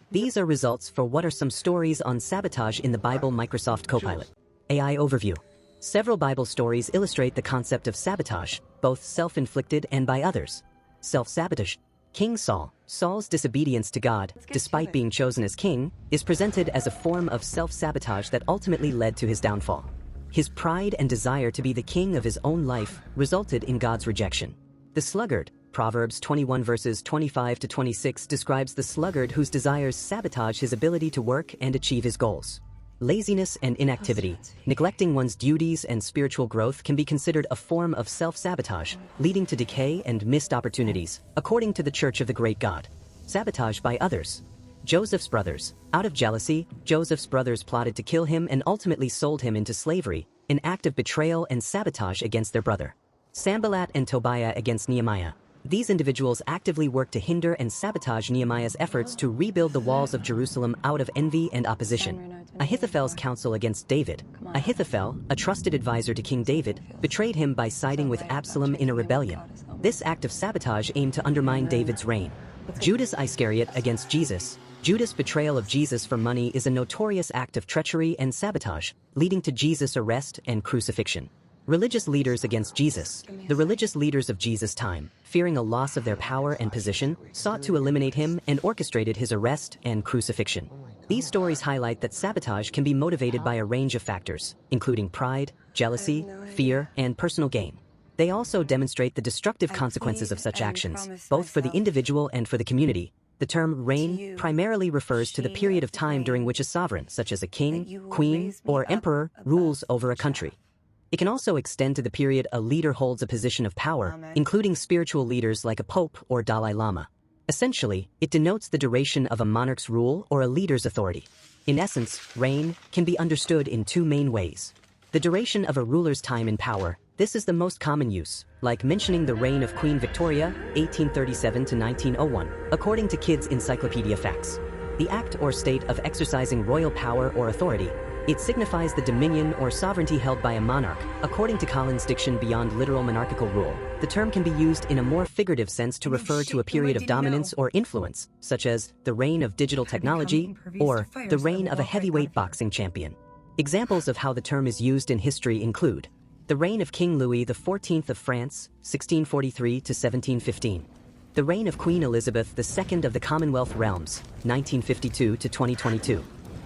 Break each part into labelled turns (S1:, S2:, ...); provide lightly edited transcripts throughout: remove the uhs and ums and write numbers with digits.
S1: These are results for what are some stories on sabotage in the Bible. Microsoft Copilot. AI Overview. Several Bible stories illustrate the concept of sabotage, both self-inflicted and by others. Self-sabotage. King Saul, Saul's disobedience to God, despite being chosen as king, is presented as a form of self-sabotage that ultimately led to his downfall. His pride and desire to be the king of his own life resulted in God's rejection. The sluggard. Proverbs 21 verses 25 to 26 describes the sluggard whose desires sabotage his ability to work and achieve his goals. Laziness and inactivity, neglecting one's duties and spiritual growth can be considered a form of self-sabotage, leading to decay and missed opportunities, according to the Church of the Great God. Sabotage by others. Joseph's brothers. Out of jealousy, Joseph's brothers plotted to kill him and ultimately sold him into slavery, an act of betrayal and sabotage against their brother. Sanballat and Tobiah against Nehemiah. These individuals actively worked to hinder and sabotage Nehemiah's efforts to rebuild the walls of Jerusalem out of envy and opposition. Ahithophel's counsel against David. Ahithophel, a trusted advisor to King David, betrayed him by siding with Absalom in a rebellion. This act of sabotage aimed to undermine David's reign. Judas Iscariot against Jesus. Judas' betrayal of Jesus for money is a notorious act of treachery and sabotage, leading to Jesus' arrest and crucifixion. Religious leaders against Jesus. The religious leaders of Jesus' time, fearing a loss of their power and position, sought to eliminate him and orchestrated his arrest and crucifixion. These stories highlight that sabotage can be motivated by a range of factors, including pride, jealousy, fear, and personal gain. They also demonstrate the destructive consequences of such actions, both for the individual and for the community. The term reign primarily refers to the period of time during which a sovereign, such as a king, queen, or emperor, rules over a country. It can also extend to the period a leader holds a position of power, including spiritual leaders like a pope or Dalai Lama. Essentially, it denotes the duration of a monarch's rule or a leader's authority. In essence, reign can be understood in two main ways. The duration of a ruler's time in power. This is the most common use, like mentioning the reign of Queen Victoria, 1837 to 1901, according to Kids Encyclopedia Facts. The act or state of exercising royal power or authority. It signifies the dominion or sovereignty held by a monarch. According to Collins' diction beyond literal monarchical rule, the term can be used in a more figurative sense to refer to a period of dominance or influence, such as the reign of digital technology or the reign of a heavyweight boxing champion. Examples of how the term is used in history include the reign of King Louis XIV of France, 1643 to 1715. The reign of Queen Elizabeth II of the Commonwealth Realms, 1952 to 2022.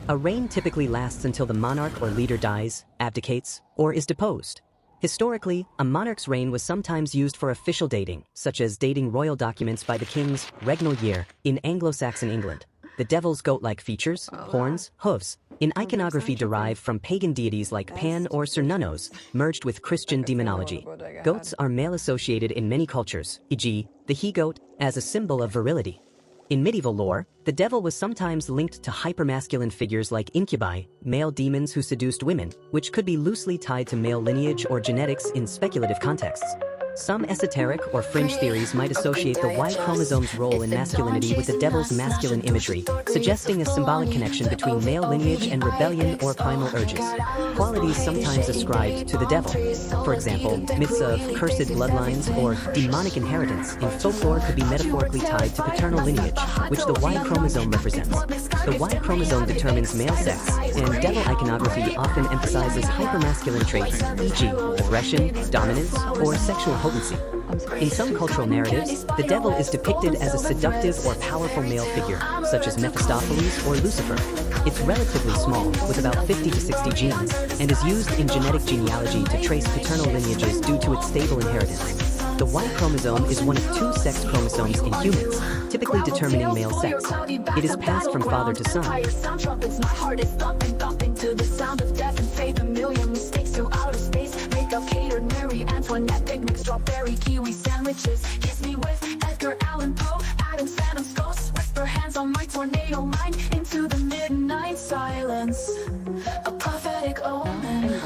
S1: A reign typically lasts until the monarch or leader dies, abdicates, or is deposed. Historically, a monarch's reign was sometimes used for official dating, such as dating royal documents by the king's regnal year in Anglo-Saxon England. The devil's goat-like features, horns, hooves, in iconography derived from pagan deities like Pan or Cernunnos, merged with Christian demonology. Goats are male-associated in many cultures, e.g., the he-goat, as a symbol of virility. In medieval lore, the devil was sometimes linked to hypermasculine figures like incubi, male demons who seduced women, which could be loosely tied to male lineage or genetics in speculative contexts. Some esoteric or fringe theories might associate the Y chromosome's role in masculinity with the devil's masculine imagery, suggesting a symbolic connection between male lineage and rebellion or primal urges. Qualities sometimes ascribed to the devil. For example, myths of cursed bloodlines or demonic inheritance in folklore could be metaphorically tied to paternal lineage, which the Y chromosome represents. The Y chromosome determines male sex, and devil iconography often emphasizes hypermasculine traits, e.g., aggression, dominance, or sexual potency. In some cultural narratives, the devil is depicted as a seductive or powerful male figure, such as Mephistopheles or Lucifer. It's relatively small, with about 50 to 60 genes, and is used in genetic genealogy to trace paternal lineages due to its stable inheritance. The Y chromosome is one of two sex chromosomes in humans, typically determining male sex. It is passed from father to son.
S2: Strawberry kiwi sandwiches. Kiss me with Edgar Allan Poe. Adam's Phantom's ghosts. Whisper hands on my tornado line into the midnight silence. A prophetic omen.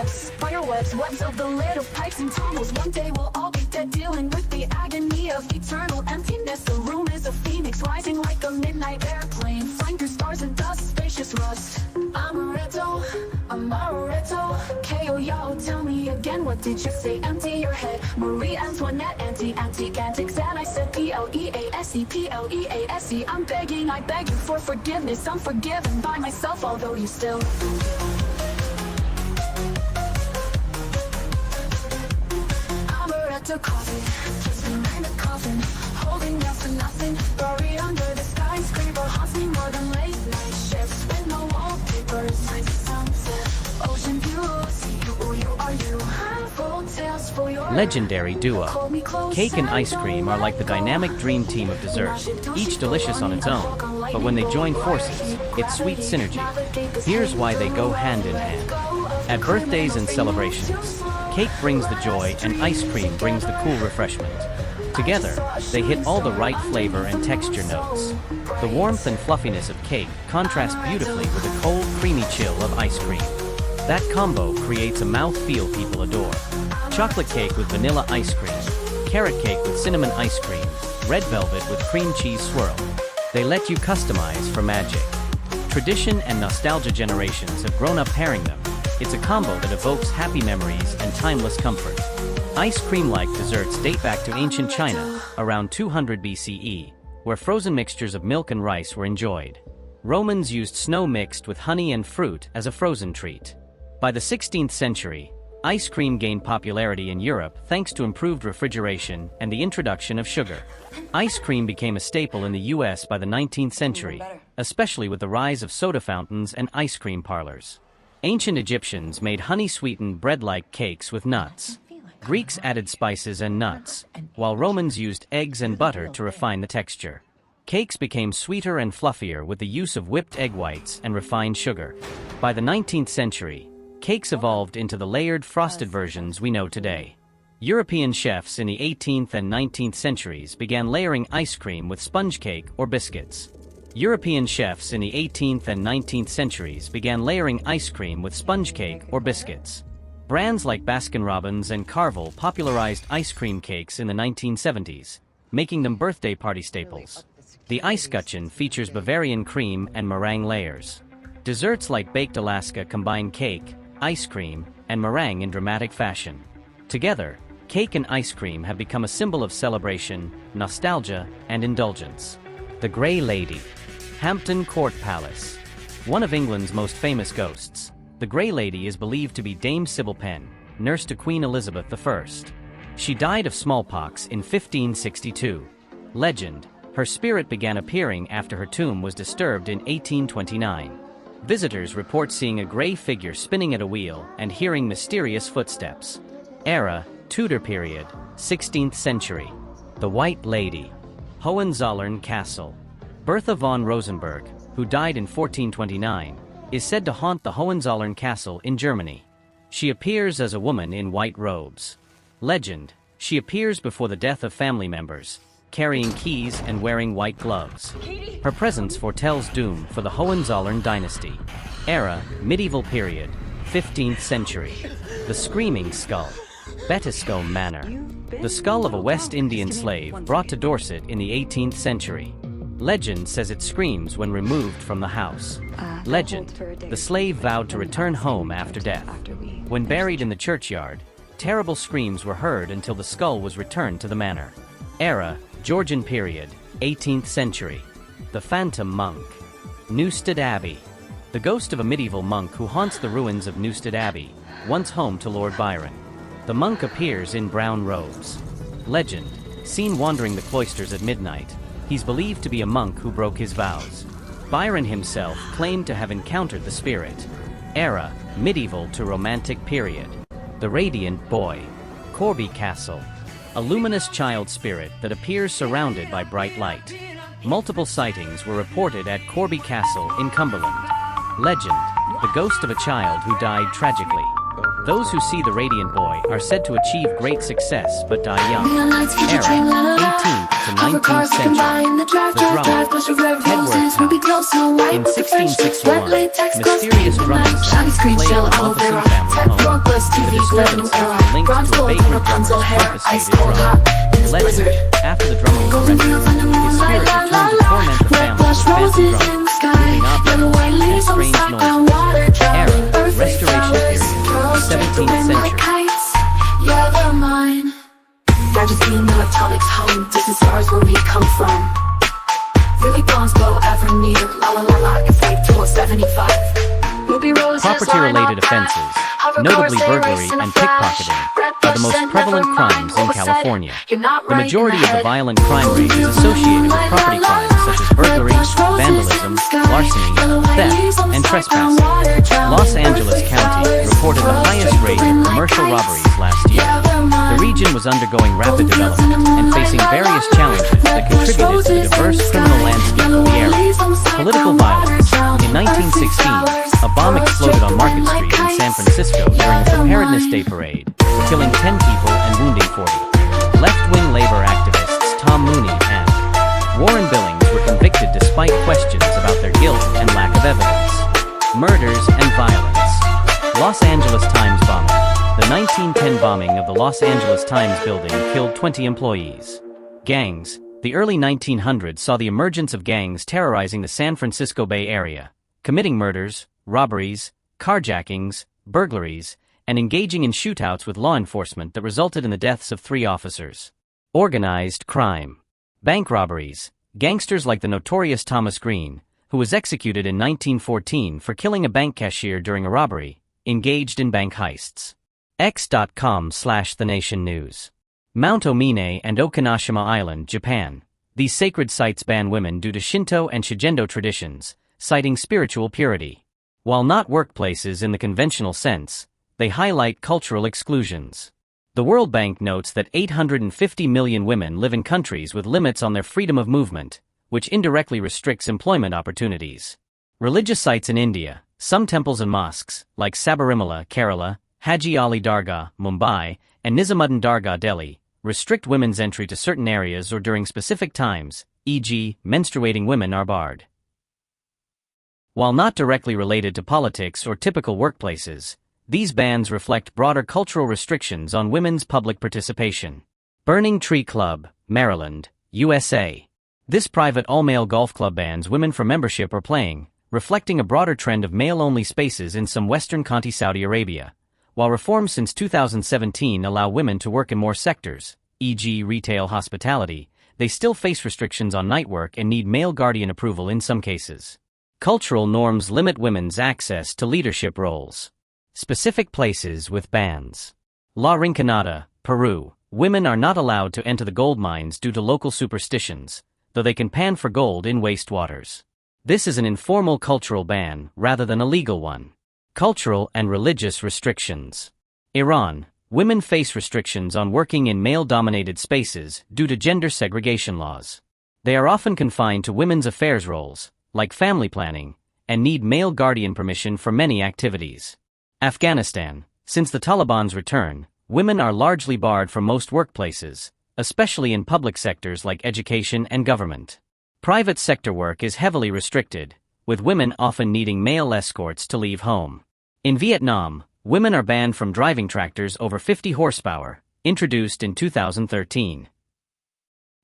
S2: Spiderwebs, webs of the lid of pipes and tunnels. One day we'll all be dead, dealing with the agony of eternal emptiness. The room is a phoenix. Cakes rising like a midnight airplane, flying through stars and dust, spacious rust. Amaretto, K-O, yo, tell me again, what did you say? Empty your head. Marie Antoinette, antique, antics, and I said P-L-E-A-S-E. I'm begging, I beg you for forgiveness. I'm forgiven by myself, although you still. Amaretto coffee, just behind the coffin, holding out for nothing, buried under the skyscraper, haunts me more than late night shifts with no wallpapers. Night sunset, ocean views, you are you. Full tales for your
S3: Legendary duo. Cake and ice cream are like the dynamic dream team of dessert, each delicious on its own, but when they join forces, it's sweet synergy. Here's why they go hand in hand. At birthdays and celebrations, cake brings the joy and ice cream brings the cool refreshment. Together, they hit all the right flavor and texture notes. The warmth and fluffiness of cake contrast beautifully with the cold, creamy chill of ice cream. That combo creates a mouth-feel people adore. Chocolate cake with vanilla ice cream, carrot cake with cinnamon ice cream, red velvet with cream cheese swirl. They let you customize for magic. Tradition and nostalgia generations have grown up pairing them. It's a combo that evokes happy memories and timeless comfort. Ice cream-like desserts date back to ancient China, around 200 BCE, where frozen mixtures of milk and rice were enjoyed. Romans used snow mixed with honey and fruit as a frozen treat. By the 16th century, ice cream gained popularity in Europe thanks to improved refrigeration and the introduction of sugar. Ice cream became a staple in the US by the 19th century, especially with the rise of soda fountains and ice cream parlors. Ancient Egyptians made honey-sweetened bread-like cakes with nuts. Greeks added spices and nuts, while Romans used eggs and butter to refine the texture. Cakes became sweeter and fluffier with the use of whipped egg whites and refined sugar. By the 19th century, cakes evolved into the layered frosted versions we know today. European chefs in the 18th and 19th centuries began layering ice cream with sponge cake or biscuits. European chefs in the 18th and 19th centuries began layering ice cream with sponge cake or biscuits. Brands like Baskin-Robbins and Carvel popularized ice cream cakes in the 1970s, making them birthday party staples. The Eiskuchen features Bavarian cream and meringue layers. Desserts like Baked Alaska combine cake, ice cream, and meringue in dramatic fashion. Together, cake and ice cream have become a symbol of celebration, nostalgia, and indulgence. The Grey Lady. Hampton Court Palace. One of England's most famous ghosts, the Grey Lady is believed to be Dame Sybil Penn, nurse to Queen Elizabeth I. She died of smallpox in 1562. Legend, her spirit began appearing after her tomb was disturbed in 1829. Visitors report seeing a grey figure spinning at a wheel and hearing mysterious footsteps. Era, Tudor period, 16th century. The White Lady. Hohenzollern Castle. Bertha von Rosenberg, who died in 1429, is said to haunt the Hohenzollern Castle in Germany. She appears as a woman in white robes. Legend, she appears before the death of family members, carrying keys and wearing white gloves. Her presence foretells doom for the Hohenzollern dynasty. Era, medieval period, 15th century. The Screaming Skull. Bettiscombe Manor. The skull of a West Indian slave brought to Dorset in the 18th century. Legend says it screams when removed from the house. Legend, the slave vowed to return home after death. When buried in the churchyard, terrible screams were heard until the skull was returned to the manor. Era, Georgian period, 18th century. The Phantom Monk. Newstead Abbey. The ghost of a medieval monk who haunts the ruins of Newstead Abbey, once home to Lord Byron. The monk appears in brown robes. Legend, seen wandering the cloisters at midnight, he's believed to be a monk who broke his vows. Byron himself claimed to have encountered the spirit. Era, medieval to romantic period. The Radiant Boy. Corby Castle. A luminous child spirit that appears surrounded by bright light. Multiple sightings were reported at Corby Castle in Cumberland. Legend, the ghost of a child who died tragically. Those who see the radiant boy are said to achieve great success but die young. Era, 18th to 19th century. The drum, Headworth Town. In 1661, mysterious drumming sounds played in the Moffason family home. The disturbances were linked to a vagrant drummer's confiscated drum. Legend, after the drummer was arrested, his spirit returned to torment the family with fancy drums, moving objects, and strange noises. Era, Restoration period, 17th century.
S2: Yeah, they're mine. Majesty and electronics hum. This is ours where we come from. Really bonds blow ever near. La la la la, it's like 275.
S3: Property-related offenses, notably burglary and pickpocketing, are the most prevalent crimes in California. The majority of the violent crime rate is associated with property crimes such as burglary, vandalism, larceny, theft, and trespassing. Los Angeles County reported the highest rate of commercial robberies last year. The region was undergoing rapid development and facing various challenges that contributed to the diverse criminal landscape of the area. Political violence. In 1916, a bomb exploded on Market Street in San Francisco during a Preparedness Day parade, killing 10 people and wounding 40. Left-wing labor activists Tom Mooney and Warren Billings were convicted despite questions about their guilt and lack of evidence. Murders and violence. Los Angeles Times bombing. The 1910 bombing of the Los Angeles Times building killed 20 employees. Gangs. The early 1900s saw the emergence of gangs terrorizing the San Francisco Bay Area, committing murders, robberies, carjackings, burglaries, and engaging in shootouts with law enforcement that resulted in the deaths of 3 officers. Organized crime. Bank robberies. Gangsters like the notorious Thomas Green, who was executed in 1914 for killing a bank cashier during a robbery, engaged in bank heists. X.com/TheNationNews. Mount Omine and Okinashima Island, Japan. These sacred sites ban women due to Shinto and Shigendo traditions, citing spiritual purity. While not workplaces in the conventional sense, they highlight cultural exclusions. The World Bank notes that 850 million women live in countries with limits on their freedom of movement, which indirectly restricts employment opportunities. Religious sites in India. Some temples and mosques, like Sabarimala, Kerala, Haji Ali Dargah, Mumbai, and Nizamuddin Dargah, Delhi, restrict women's entry to certain areas or during specific times, e.g., menstruating women are barred. While not directly related to politics or typical workplaces, these bans reflect broader cultural restrictions on women's public participation. Burning Tree Club, Maryland, USA. This private all-male golf club bans women from membership or playing, reflecting a broader trend of male-only spaces in some Western County, Saudi Arabia. While reforms since 2017 allow women to work in more sectors, e.g. retail, hospitality, they still face restrictions on night work and need male guardian approval in some cases. Cultural norms limit women's access to leadership roles. Specific places with bans. La Rinconada, Peru. Women are not allowed to enter the gold mines due to local superstitions, though they can pan for gold in wastewaters. This is an informal cultural ban rather than a legal one. Cultural and religious restrictions. Iran. Women face restrictions on working in male-dominated spaces due to gender segregation laws. They are often confined to women's affairs roles, like family planning, and need male guardian permission for many activities. Afghanistan. Since the Taliban's return, women are largely barred from most workplaces, especially in public sectors like education and government. Private sector work is heavily restricted, with women often needing male escorts to leave home. In Vietnam, women are banned from driving tractors over 50 horsepower, introduced in 2013.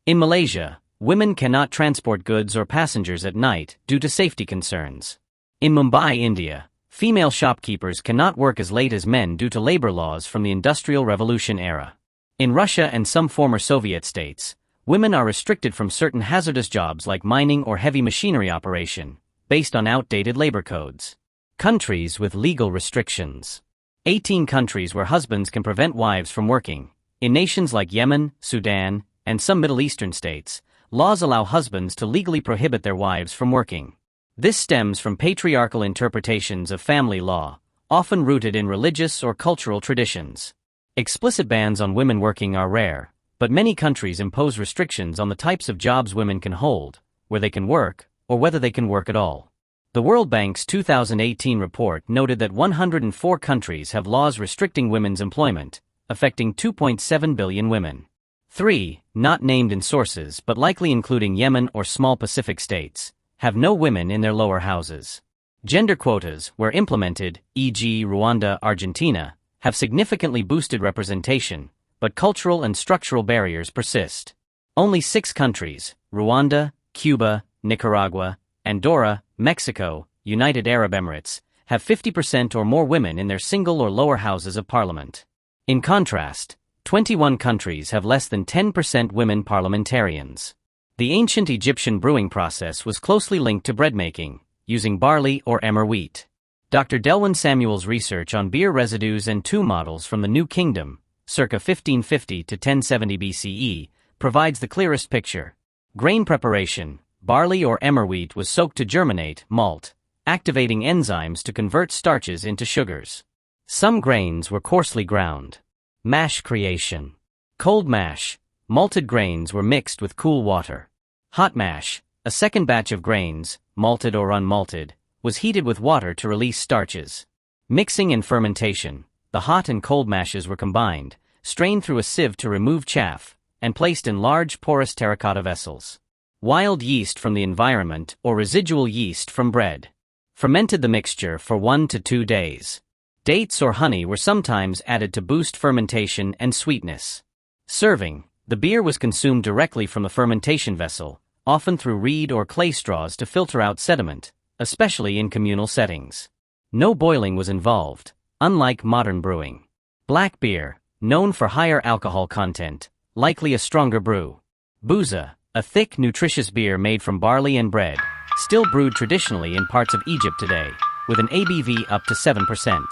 S3: In Malaysia, women cannot transport goods or passengers at night due to safety concerns. In Mumbai, India, female shopkeepers cannot work as late as men due to labor laws from the Industrial Revolution era. In Russia and some former Soviet states, women are restricted from certain hazardous jobs like mining or heavy machinery operation, based on outdated labor codes. Countries with legal restrictions. 18 countries where husbands can prevent wives from working. In nations like Yemen, Sudan, and some Middle Eastern states, laws allow husbands to legally prohibit their wives from working. This stems from patriarchal interpretations of family law, often rooted in religious or cultural traditions. Explicit bans on women working are rare, but many countries impose restrictions on the types of jobs women can hold, where they can work, or whether they can work at all. The World Bank's 2018 report noted that 104 countries have laws restricting women's employment, affecting 2.7 billion women. 3, not named in sources but likely including Yemen or small Pacific states, have no women in their lower houses. Gender quotas, where implemented, e.g. Rwanda, Argentina, have significantly boosted representation, but cultural and structural barriers persist. Only 6 countries, Rwanda, Cuba, Nicaragua, Andorra, Mexico, United Arab Emirates, have 50% or more women in their single or lower houses of parliament. In contrast, 21 countries have less than 10% women parliamentarians. The ancient Egyptian brewing process was closely linked to bread making, using barley or emmer wheat. Dr. Delwyn Samuel's research on beer residues and tomb models from the New Kingdom, circa 1550 to 1070 BCE, provides the clearest picture. Grain preparation, barley or emmer wheat was soaked to germinate, malt, activating enzymes to convert starches into sugars. Some grains were coarsely ground. Mash creation. Cold mash, malted grains were mixed with cool water. Hot mash, a second batch of grains, malted or unmalted, was heated with water to release starches. Mixing and fermentation, the hot and cold mashes were combined, strained through a sieve to remove chaff, and placed in large porous terracotta vessels. Wild yeast from the environment or residual yeast from bread. Fermented the mixture for 1 to 2 days. Dates or honey were sometimes added to boost fermentation and sweetness. Serving, the beer was consumed directly from the fermentation vessel, often through reed or clay straws to filter out sediment, especially in communal settings. No boiling was involved, unlike modern brewing. Black beer, known for higher alcohol content, likely a stronger brew. Bouza, a thick, nutritious beer made from barley and bread, still brewed traditionally in parts of Egypt today, with an ABV up to 7%.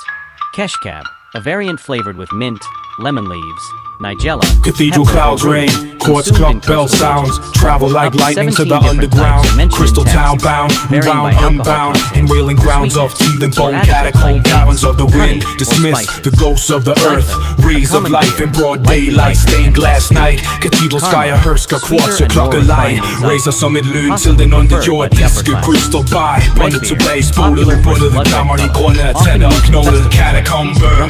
S3: Keshkab, a variant flavored with mint, lemon leaves, nigella,
S4: cathedral clouds rain, quartz clock bell sounds, travel like lightning to the underground, crystal town bound, round unbound, in wailing grounds of teeth and bone, catacomb caverns of the wind, dismiss the ghosts of the earth, rays of life in broad daylight, stained glass night, cathedral sky a herska, quartz your clock a line, razor summit lyn till den under jordiske krystal by, bundet tilbage, spolet ubundet, kammer i grunde, tænder og knoglet, katakomber,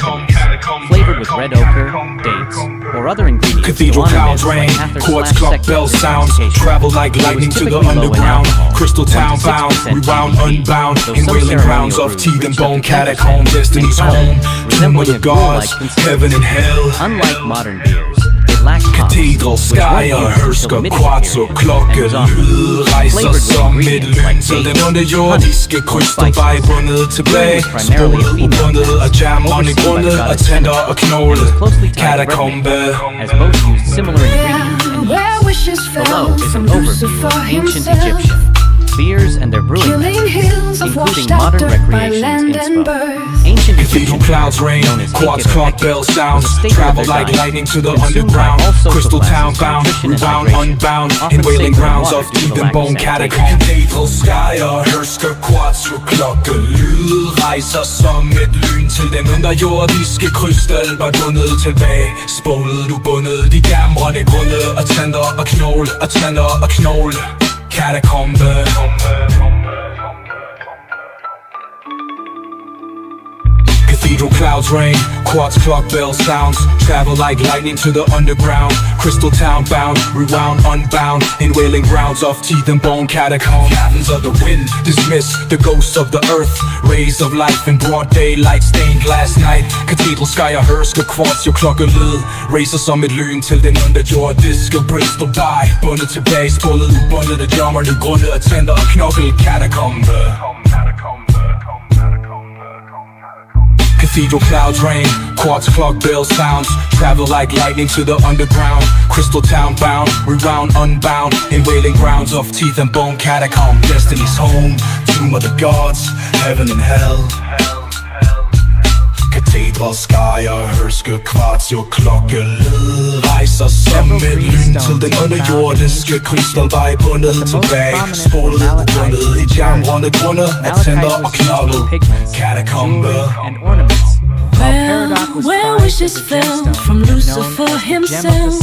S3: flavored with red ochre, dates, or other ingredients.
S4: cathedral clouds rain, quartz clock bell sounds, travel like lightning to the underground, crystal town bound, rewound unbound, in wailing grounds of teeth and bone, catacomb, destiny's home, tomb of the gods, heaven and hell.
S3: Unlike modern beers, it lacks hops,
S4: Cathedral sky og hersker quartz og klokke lyd, rejser som et lyn til den underjordiske krystalvej, bundet tilbage, spolet ubundet og jammerne grundet og tænder og knogle, katakombe.
S3: as both used similar ingredients. Below is an overview of ancient Egyptian beers and their brewing methods, including modern recreations inspo. Ancient
S4: Cathedral clouds rain, quartz clock bell sounds, travel like lightning to the underground, crystal town bound, rewound unbound, in wailing grounds of teeth and bone, catacomb. Cathedral sky og hersker quartz og klokke lyd, rejser som et lyn til den underjordiske krystal, var bundet tilbage, spolet ubundet, de gamrende grunde og tænder og knogle, og tænder og knogle, katakombe. Cathedral clouds rain, quartz clock bell sounds, travel like lightning to the underground, crystal town bound, rewound unbound, in wailing grounds of teeth and bone, catacomb. Captains of the wind, dismiss the ghosts of the earth, rays of life in broad daylight, stained glass night, cathedral sky og hersker quartz jo klokke lyd, racer som et lyn til den underjordiske bristolvej, bundet tilbage, spolet ubundet af jammerne grunde og tænder og knokkel, katakombe. Cathedral clouds rain, quartz clock bell sounds, travel like lightning to the underground, crystal town bound, rewound unbound, in wailing grounds of teeth and bone, catacomb, destiny's home, tomb of the gods, heaven and hell. Cathedral sky og hersker quartz jo klokke lyd, rejser som et lyn til den underjordiske krystalvej, bundet tilbage, spolet ubundet i jamrende grunde af tænder og knoklet, katakombe.
S2: Where wishes fell from Lucifer himself.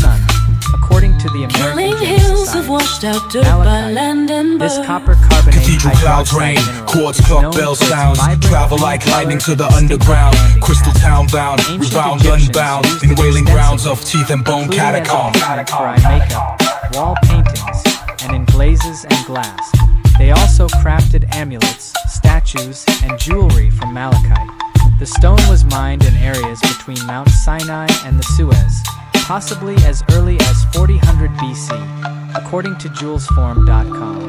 S3: According to the American
S2: Killing
S3: Gem
S2: hills
S3: Society,
S2: of washed out dirt by
S3: malachite,
S2: land and
S3: this
S2: bird.
S3: copper carbonate
S4: Cathedral clouds
S3: hydroxide
S4: rain,
S3: mineral
S4: chords,
S3: is
S4: clock,
S3: known
S4: bell
S3: for its
S4: sounds,
S3: vibrant
S4: travel
S3: green
S4: like
S3: color
S4: lightning to
S3: and
S4: the
S3: distinct
S4: underground.
S3: branding
S4: Crystal
S3: pattern.
S4: town bound,
S3: Ancient
S4: rebound,
S3: Egyptians
S4: unbound,
S3: used
S4: in
S3: it
S4: wailing grounds
S3: extensively,
S4: of teeth and bone
S3: including as
S4: catacombs.
S3: ornament for eye makeup, wall paintings, and in glazes and glass. They also crafted amulets, statues, and jewelry from malachite. The stone was mined in areas between Mount Sinai and the Suez, possibly as early as 4000 BC, according to jewelsform.com.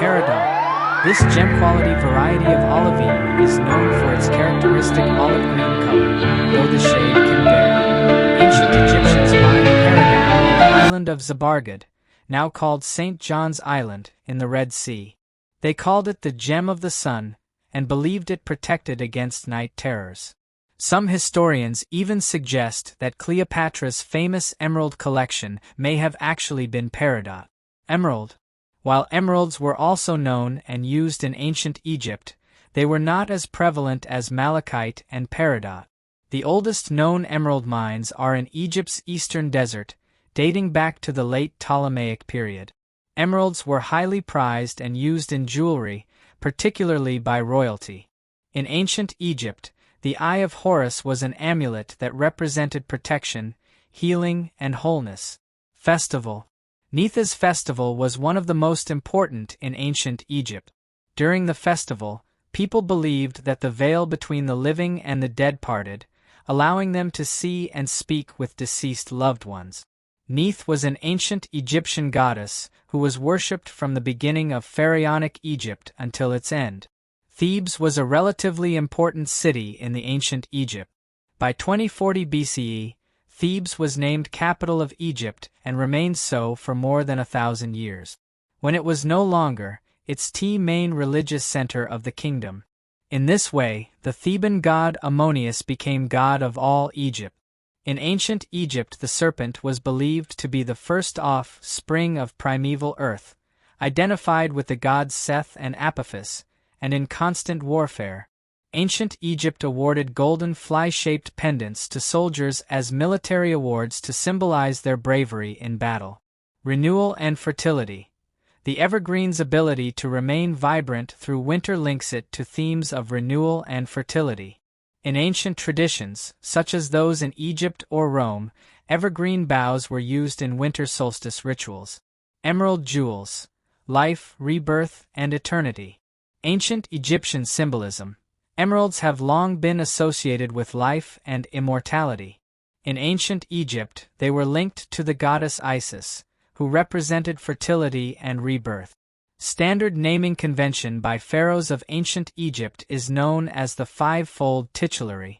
S3: Peridot. This gem-quality variety of olivine is known for its characteristic olive green color, though the shade can vary. Ancient Egyptians mined peridot on the island of Zabargad, now called St. John's Island, in the Red Sea. They called it the Gem of the Sun, and believed it protected against night terrors. Some historians even suggest that Cleopatra's famous emerald collection may have actually been peridot. Emerald. While emeralds were also known and used in ancient Egypt, they were not as prevalent as malachite and peridot. The oldest known emerald mines are in Egypt's eastern desert, dating back to the late Ptolemaic period. Emeralds were highly prized and used in jewelry, particularly by royalty. In ancient Egypt, the Eye of Horus was an amulet that represented protection, healing, and wholeness. Festival. Neith's festival was one of the most important in ancient Egypt. During the festival, people believed that the veil between the living and the dead parted, allowing them to see and speak with deceased loved ones. Neith was an ancient Egyptian goddess who was worshipped from the beginning of pharaonic Egypt until its end. Thebes was a relatively important city in the ancient Egypt. By 2040 BCE, Thebes was named capital of Egypt and remained so for more than 1,000 years. When it was no longer, its main religious center of the kingdom. In this way, the Theban god Ammonius became god of all Egypt. In ancient Egypt, the serpent was believed to be the first offspring of primeval earth, identified with the gods Seth and Apophis, and in constant warfare. Ancient Egypt awarded golden fly-shaped pendants to soldiers as military awards to symbolize their bravery in battle. Renewal and fertility. The evergreen's ability to remain vibrant through winter links it to themes of renewal and fertility. In ancient traditions, such as those in Egypt or Rome, evergreen boughs were used in winter solstice rituals. Emerald jewels. Life, rebirth, and eternity. Ancient Egyptian symbolism. Emeralds have long been associated with life and immortality. In ancient Egypt, they were linked to the goddess Isis, who represented fertility and rebirth. Standard naming convention by pharaohs of ancient Egypt is known as the five-fold titulary.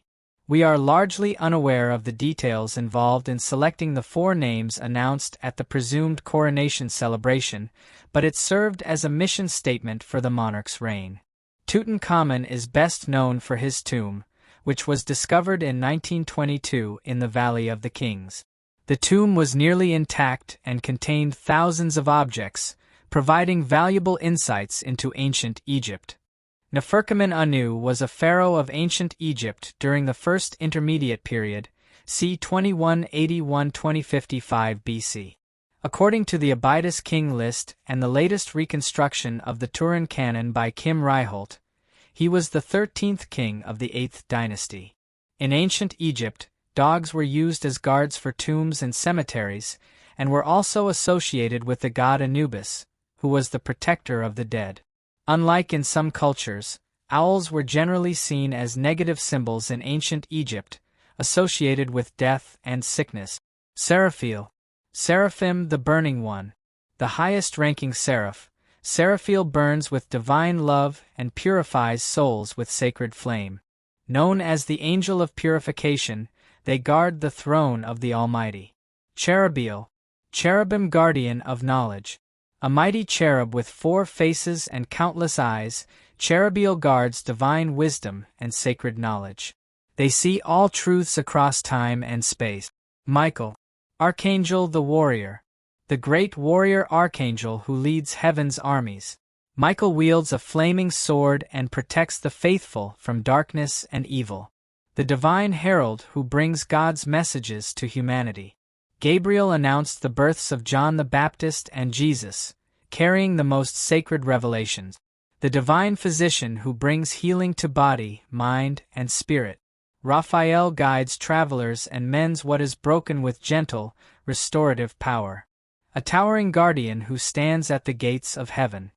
S3: We are largely unaware of the details involved in selecting the four names announced at the presumed coronation celebration, but it served as a mission statement for the monarch's reign. Tutankhamun is best known for his tomb, which was discovered in 1922 in the Valley of the Kings. The tomb was nearly intact and contained thousands of objects, providing valuable insights into ancient Egypt. Neferkhemen-Anu was a pharaoh of ancient Egypt during the First Intermediate Period, c. 2181-2055 BC. According to the Abydos King list and the latest reconstruction of the Turin Canon by Kim Ryholt, he was the 13th king of the 8th dynasty. In ancient Egypt, dogs were used as guards for tombs and cemeteries, and were also associated with the god Anubis, who was the protector of the dead. Unlike in some cultures, owls were generally seen as negative symbols in ancient Egypt, associated with death and sickness. Seraphil. Seraphim, the Burning One. The highest-ranking seraph, Seraphil burns with divine love and purifies souls with sacred flame. Known as the Angel of Purification, they guard the throne of the Almighty. Cherubil. Cherubim, guardian of knowledge. A mighty cherub with 4 faces and countless eyes, Cherubil guards divine wisdom and sacred knowledge. They see all truths across time and space. Michael. Archangel, the warrior. The great warrior archangel who leads heaven's armies. Michael wields a flaming sword and protects the faithful from darkness and evil. The divine herald who brings God's messages to humanity.
S5: Gabriel announced the births of John the Baptist and Jesus, carrying the most sacred revelations, the divine physician who brings healing to body, mind, and spirit. Raphael guides travelers and mends what is broken with gentle, restorative power. A towering guardian who stands at the gates of heaven.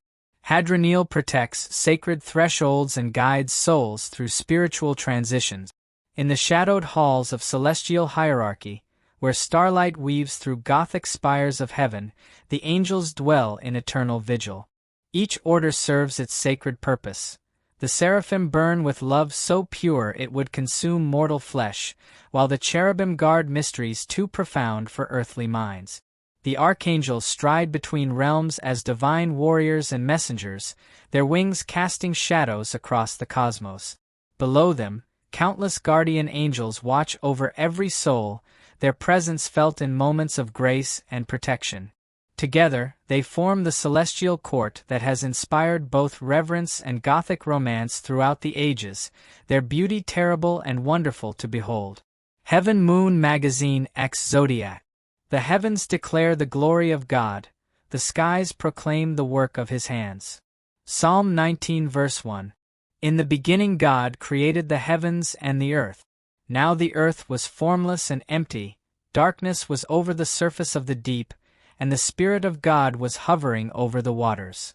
S5: Hadriel protects sacred thresholds and guides souls through spiritual transitions. In the shadowed halls of celestial hierarchy, where starlight weaves through Gothic spires of heaven, the angels dwell in eternal vigil. Each order serves its sacred purpose. The seraphim burn with love so pure it would consume mortal flesh, while the cherubim guard mysteries too profound for earthly minds. The archangels stride between realms as divine warriors and messengers, their wings casting shadows across the cosmos. Below them, countless guardian angels watch over every soul, their presence felt in moments of grace and protection. Together, they form the celestial court that has inspired both reverence and Gothic romance throughout the ages, their beauty terrible and wonderful to behold. Heaven Moon Magazine X Zodiac. The heavens declare the glory of God, the skies proclaim the work of his hands. Psalm 19 verse 1. In the beginning God created the heavens and the earth. Now the earth was formless and empty, darkness was over the surface of the deep, and the Spirit of God was hovering over the waters.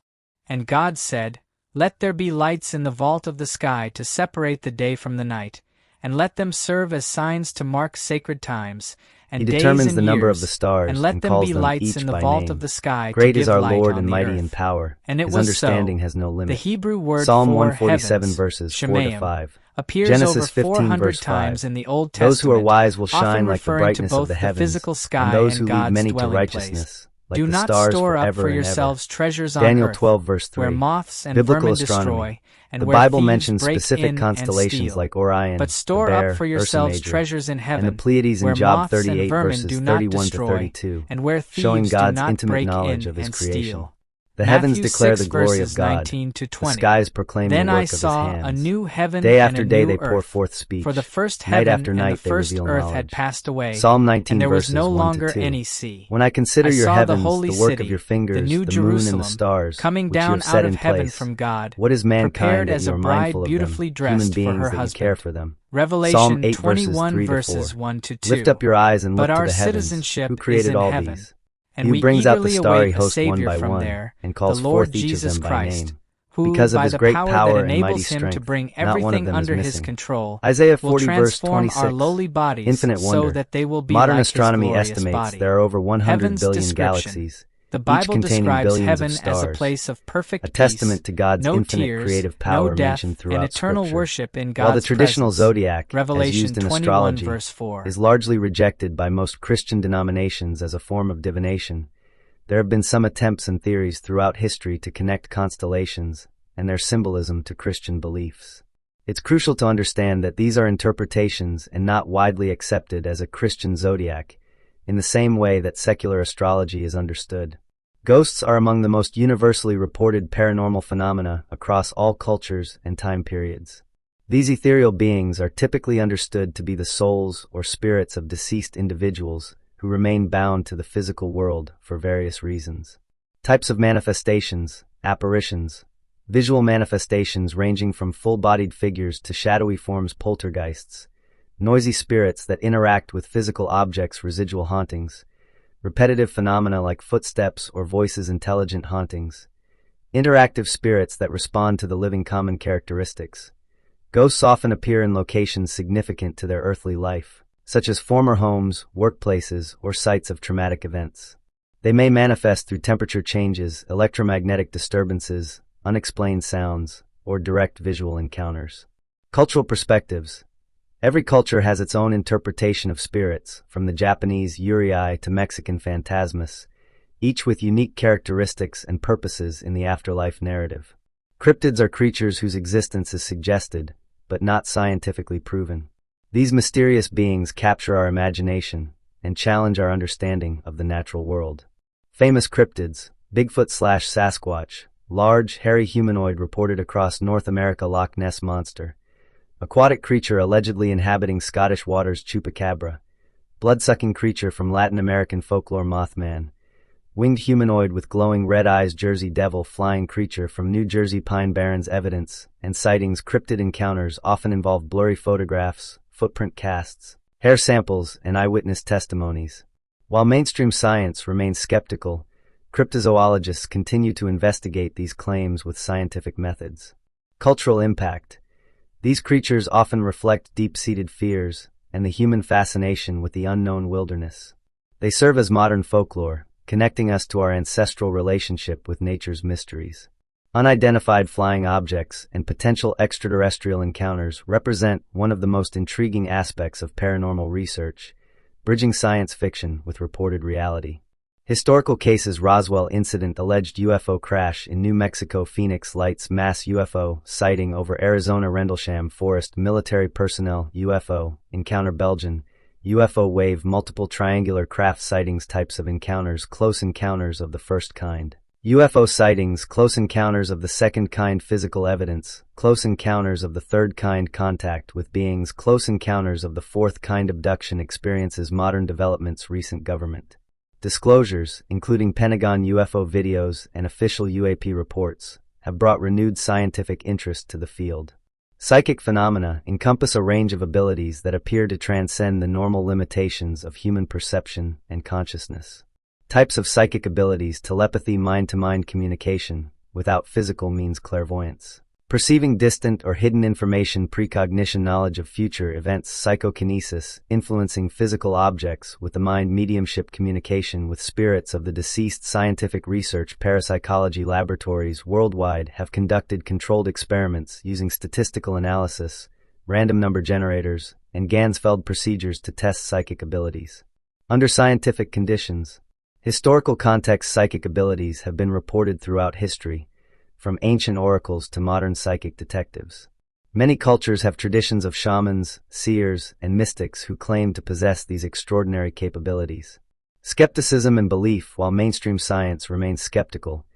S5: And God said, "Let there be lights in the vault of the sky to separate the day from the night, and let them serve as signs to mark sacred times, and
S6: He
S5: days
S6: determines
S5: and
S6: the number
S5: years,
S6: of the stars
S5: and let
S6: and
S5: them
S6: calls
S5: be
S6: them
S5: lights
S6: each
S5: in the
S6: by
S5: vault
S6: name.
S5: of the sky
S6: Great
S5: to
S6: is
S5: give
S6: our
S5: light
S6: Lord
S5: on
S6: and
S5: the
S6: mighty in
S5: earth."
S6: power.
S5: And it
S6: His
S5: was
S6: understanding
S5: so.
S6: has no limit.
S5: The Hebrew word
S6: Psalm
S5: for
S6: 147
S5: heavens,
S6: verses 4 to
S5: Shemayim,
S6: 5.
S5: appears
S6: Genesis
S5: over
S6: 15
S5: 400
S6: verse 5.
S5: times in the Old Testament,
S6: Those who are wise will shine
S5: often
S6: like the
S5: referring to
S6: brightness
S5: both
S6: of the
S5: the
S6: heavens,
S5: physical sky
S6: and those
S5: and
S6: who lead
S5: God's
S6: many to
S5: dwelling
S6: righteousness,
S5: place.
S6: like
S5: Do
S6: the
S5: not
S6: stars
S5: store up
S6: forever
S5: for
S6: and
S5: yourselves
S6: ever.
S5: treasures on
S6: Daniel
S5: earth,
S6: 12 verse 3.
S5: where moths and
S6: Biblical
S5: vermin
S6: astronomy.
S5: destroy, and
S6: The
S5: where
S6: Bible
S5: thieves
S6: mentions
S5: break
S6: specific
S5: in
S6: constellations
S5: and steal.
S6: like Orion,
S5: But store
S6: the Bear,
S5: up for
S6: Ursa
S5: yourselves
S6: Major,
S5: treasures in heaven,
S6: and the Pleiades
S5: where
S6: in Job
S5: moths and
S6: 38
S5: vermin
S6: verses
S5: do not
S6: 31 to
S5: destroy,
S6: 32,
S5: and where
S6: showing
S5: thieves do
S6: God's
S5: not
S6: intimate
S5: break
S6: knowledge
S5: in
S6: of his
S5: and
S6: creation.
S5: steal.
S6: The heavens
S5: Matthew
S6: declare
S5: 6
S6: the glory
S5: verses
S6: of God.
S5: 19 to
S6: The
S5: 20.
S6: skies proclaim
S5: Then
S6: the
S5: I
S6: work of his
S5: saw
S6: hands.
S5: a new heaven
S6: Day
S5: and
S6: after
S5: a
S6: day
S5: new
S6: they pour
S5: earth,
S6: forth speech.
S5: for the first
S6: Night
S5: heaven
S6: after
S5: and the
S6: night they
S5: first
S6: reveal
S5: earth had
S6: knowledge.
S5: passed away,
S6: Psalm 19
S5: and there was
S6: verses
S5: no
S6: 1
S5: longer
S6: to 2.
S5: any sea.
S6: When I consider
S5: I
S6: your
S5: saw the
S6: heavens,
S5: holy
S6: the work
S5: city,
S6: of your fingers,
S5: the new
S6: the moon and
S5: Jerusalem,
S6: the stars,
S5: coming
S6: which you
S5: down
S6: have set
S5: out
S6: in
S5: of heaven
S6: place.
S5: from God,
S6: What is mankind
S5: prepared
S6: that
S5: as
S6: you
S5: a
S6: are
S5: bride
S6: mindful of
S5: beautifully
S6: them,
S5: dressed
S6: human
S5: for
S6: beings
S5: her
S6: that
S5: husband.
S6: you care for them?
S5: Revelation
S6: Psalm 8
S5: 21
S6: verses 3
S5: verses
S6: to 4.
S5: 1 to 2.
S6: Lift up your eyes and look
S5: But
S6: to
S5: our
S6: the heavens.
S5: citizenship
S6: Who
S5: is
S6: created
S5: in
S6: all
S5: heaven,
S6: these?
S5: and
S6: He
S5: we
S6: brings out the
S5: eagerly
S6: starry
S5: await a
S6: host one
S5: Savior
S6: by
S5: from
S6: one
S5: there,
S6: and
S5: the
S6: calls
S5: Lord
S6: forth each of
S5: Jesus
S6: them by
S5: Christ,
S6: name.
S5: who,
S6: Because of
S5: by
S6: his
S5: the
S6: great
S5: power
S6: power
S5: that
S6: and mighty
S5: enables him to
S6: strength,
S5: bring
S6: not one of
S5: everything
S6: them is
S5: under his
S6: missing.
S5: control,
S6: Isaiah
S5: will
S6: 40 verse
S5: transform
S6: 26.
S5: our lowly bodies
S6: Infinite
S5: so
S6: wonder.
S5: that they will be
S6: Modern
S5: like
S6: astronomy
S5: his glorious
S6: estimates
S5: body.
S6: there are over 100
S5: Heaven's
S6: billion
S5: description.
S6: galaxies,
S5: The
S6: each
S5: Bible
S6: containing
S5: describes
S6: billions
S5: heaven
S6: of
S5: as
S6: stars,
S5: a place of perfect
S6: a
S5: peace,
S6: testament to God's
S5: no
S6: infinite
S5: tears,
S6: creative power
S5: no death,
S6: mentioned
S5: and
S6: throughout
S5: eternal
S6: Scripture.
S5: worship in God's
S6: While the traditional
S5: presence.
S6: zodiac, as
S5: Revelation
S6: used in
S5: 21
S6: astrology,
S5: verse 4.
S6: is largely rejected by most Christian denominations as a form of divination, there have been some attempts and theories throughout history to connect constellations and their symbolism to Christian beliefs. It's crucial to understand that these are interpretations and not widely accepted as a Christian zodiac, in the same way that secular astrology is understood. Ghosts are among the most universally reported paranormal phenomena across all cultures and time periods. These ethereal beings are typically understood to be the souls or spirits of deceased individuals who remain bound to the physical world for various reasons. Types of manifestations, apparitions. Visual manifestations ranging from full-bodied figures to shadowy forms, poltergeists. Noisy spirits that interact with physical objects, residual hauntings. Repetitive phenomena like footsteps or voices, intelligent hauntings. Interactive spirits that respond to the living common characteristics. Ghosts often appear in locations significant to their earthly life, such as former homes, workplaces, or sites of traumatic events. They may manifest through temperature changes, electromagnetic disturbances, unexplained sounds, or direct visual encounters. Cultural perspectives. Every culture has its own interpretation of spirits, from the Japanese yurei to Mexican phantasmas, each with unique characteristics and purposes in the afterlife narrative. Cryptids are creatures whose existence is suggested, but not scientifically proven. These mysterious beings capture our imagination and challenge our understanding of the natural world. Famous cryptids: Bigfoot/Sasquatch, large, hairy humanoid reported across North America. Loch Ness Monster, aquatic creature allegedly inhabiting Scottish waters. Chupacabra, blood-sucking creature from Latin American folklore Mothman. Winged humanoid with glowing red eyes Jersey Devil flying creature from New Jersey Pine Barrens. Evidence and sightings. Cryptid encounters often involve blurry photographs, footprint casts, hair samples, and eyewitness testimonies. While mainstream science remains skeptical, cryptozoologists continue to investigate these claims with scientific methods. Cultural impact. These creatures often reflect deep-seated fears and the human fascination with the unknown wilderness. They serve as modern folklore, connecting us to our ancestral relationship with nature's mysteries. Unidentified flying objects and potential extraterrestrial encounters represent one of the most intriguing aspects of paranormal research, bridging science fiction with reported reality. Historical cases. Roswell incident. Alleged UFO crash in New Mexico. Phoenix Lights mass UFO sighting over Arizona. Rendlesham Forest military personnel UFO encounter. Belgian UFO wave. Multiple triangular craft sightings. Types of encounters. Close encounters of the first kind. UFO sightings. Close encounters of the second kind. Physical evidence. Close encounters of the third kind. Contact with beings. Close encounters of the fourth kind. Abduction experiences. Modern developments. Recent government disclosures, including Pentagon UFO videos and official UAP reports, have brought renewed scientific interest to the field. Psychic phenomena encompass a range of abilities that appear to transcend the normal limitations of human perception and consciousness. Types of psychic abilities. Telepathy, mind-to-mind communication, without physical means. Clairvoyance, perceiving distant or hidden information. Precognition, knowledge of future events. Psychokinesis, influencing physical objects with the mind. Mediumship, communication with spirits of the deceased. Scientific research. Parapsychology. Laboratories worldwide have conducted controlled experiments using statistical analysis, random number generators, and Ganzfeld procedures to test psychic abilities. Under scientific conditions, historical context. Psychic abilities have been reported throughout history, from ancient oracles to modern psychic detectives. Many cultures have traditions of shamans, seers, and mystics who claim to possess these extraordinary capabilities. Skepticism and belief. While mainstream science remains skeptical,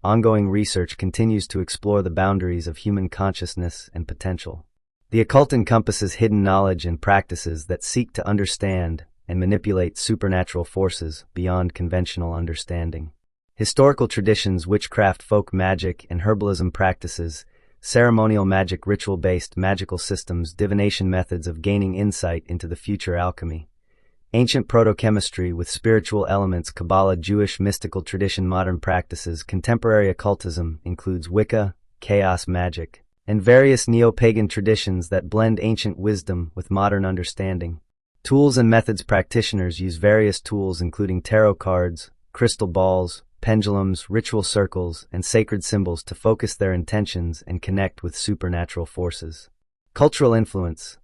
S6: ongoing research continues to explore the boundaries of human consciousness and potential. The occult encompasses hidden knowledge and practices that seek to understand and manipulate supernatural forces beyond conventional understanding. Historical traditions. Witchcraft, folk magic, and herbalism practices, ceremonial magic, ritual-based magical systems, divination methods of gaining insight into the future. Alchemy, ancient proto-chemistry with spiritual elements. Kabbalah, Jewish mystical tradition. Modern practices. Contemporary occultism includes Wicca, chaos magic, and various neo-pagan traditions that blend ancient wisdom with modern understanding. Tools and methods. Practitioners use various tools including tarot cards, crystal balls, pendulums, ritual circles, and sacred symbols to focus their intentions and connect with supernatural forces. Cultural influence.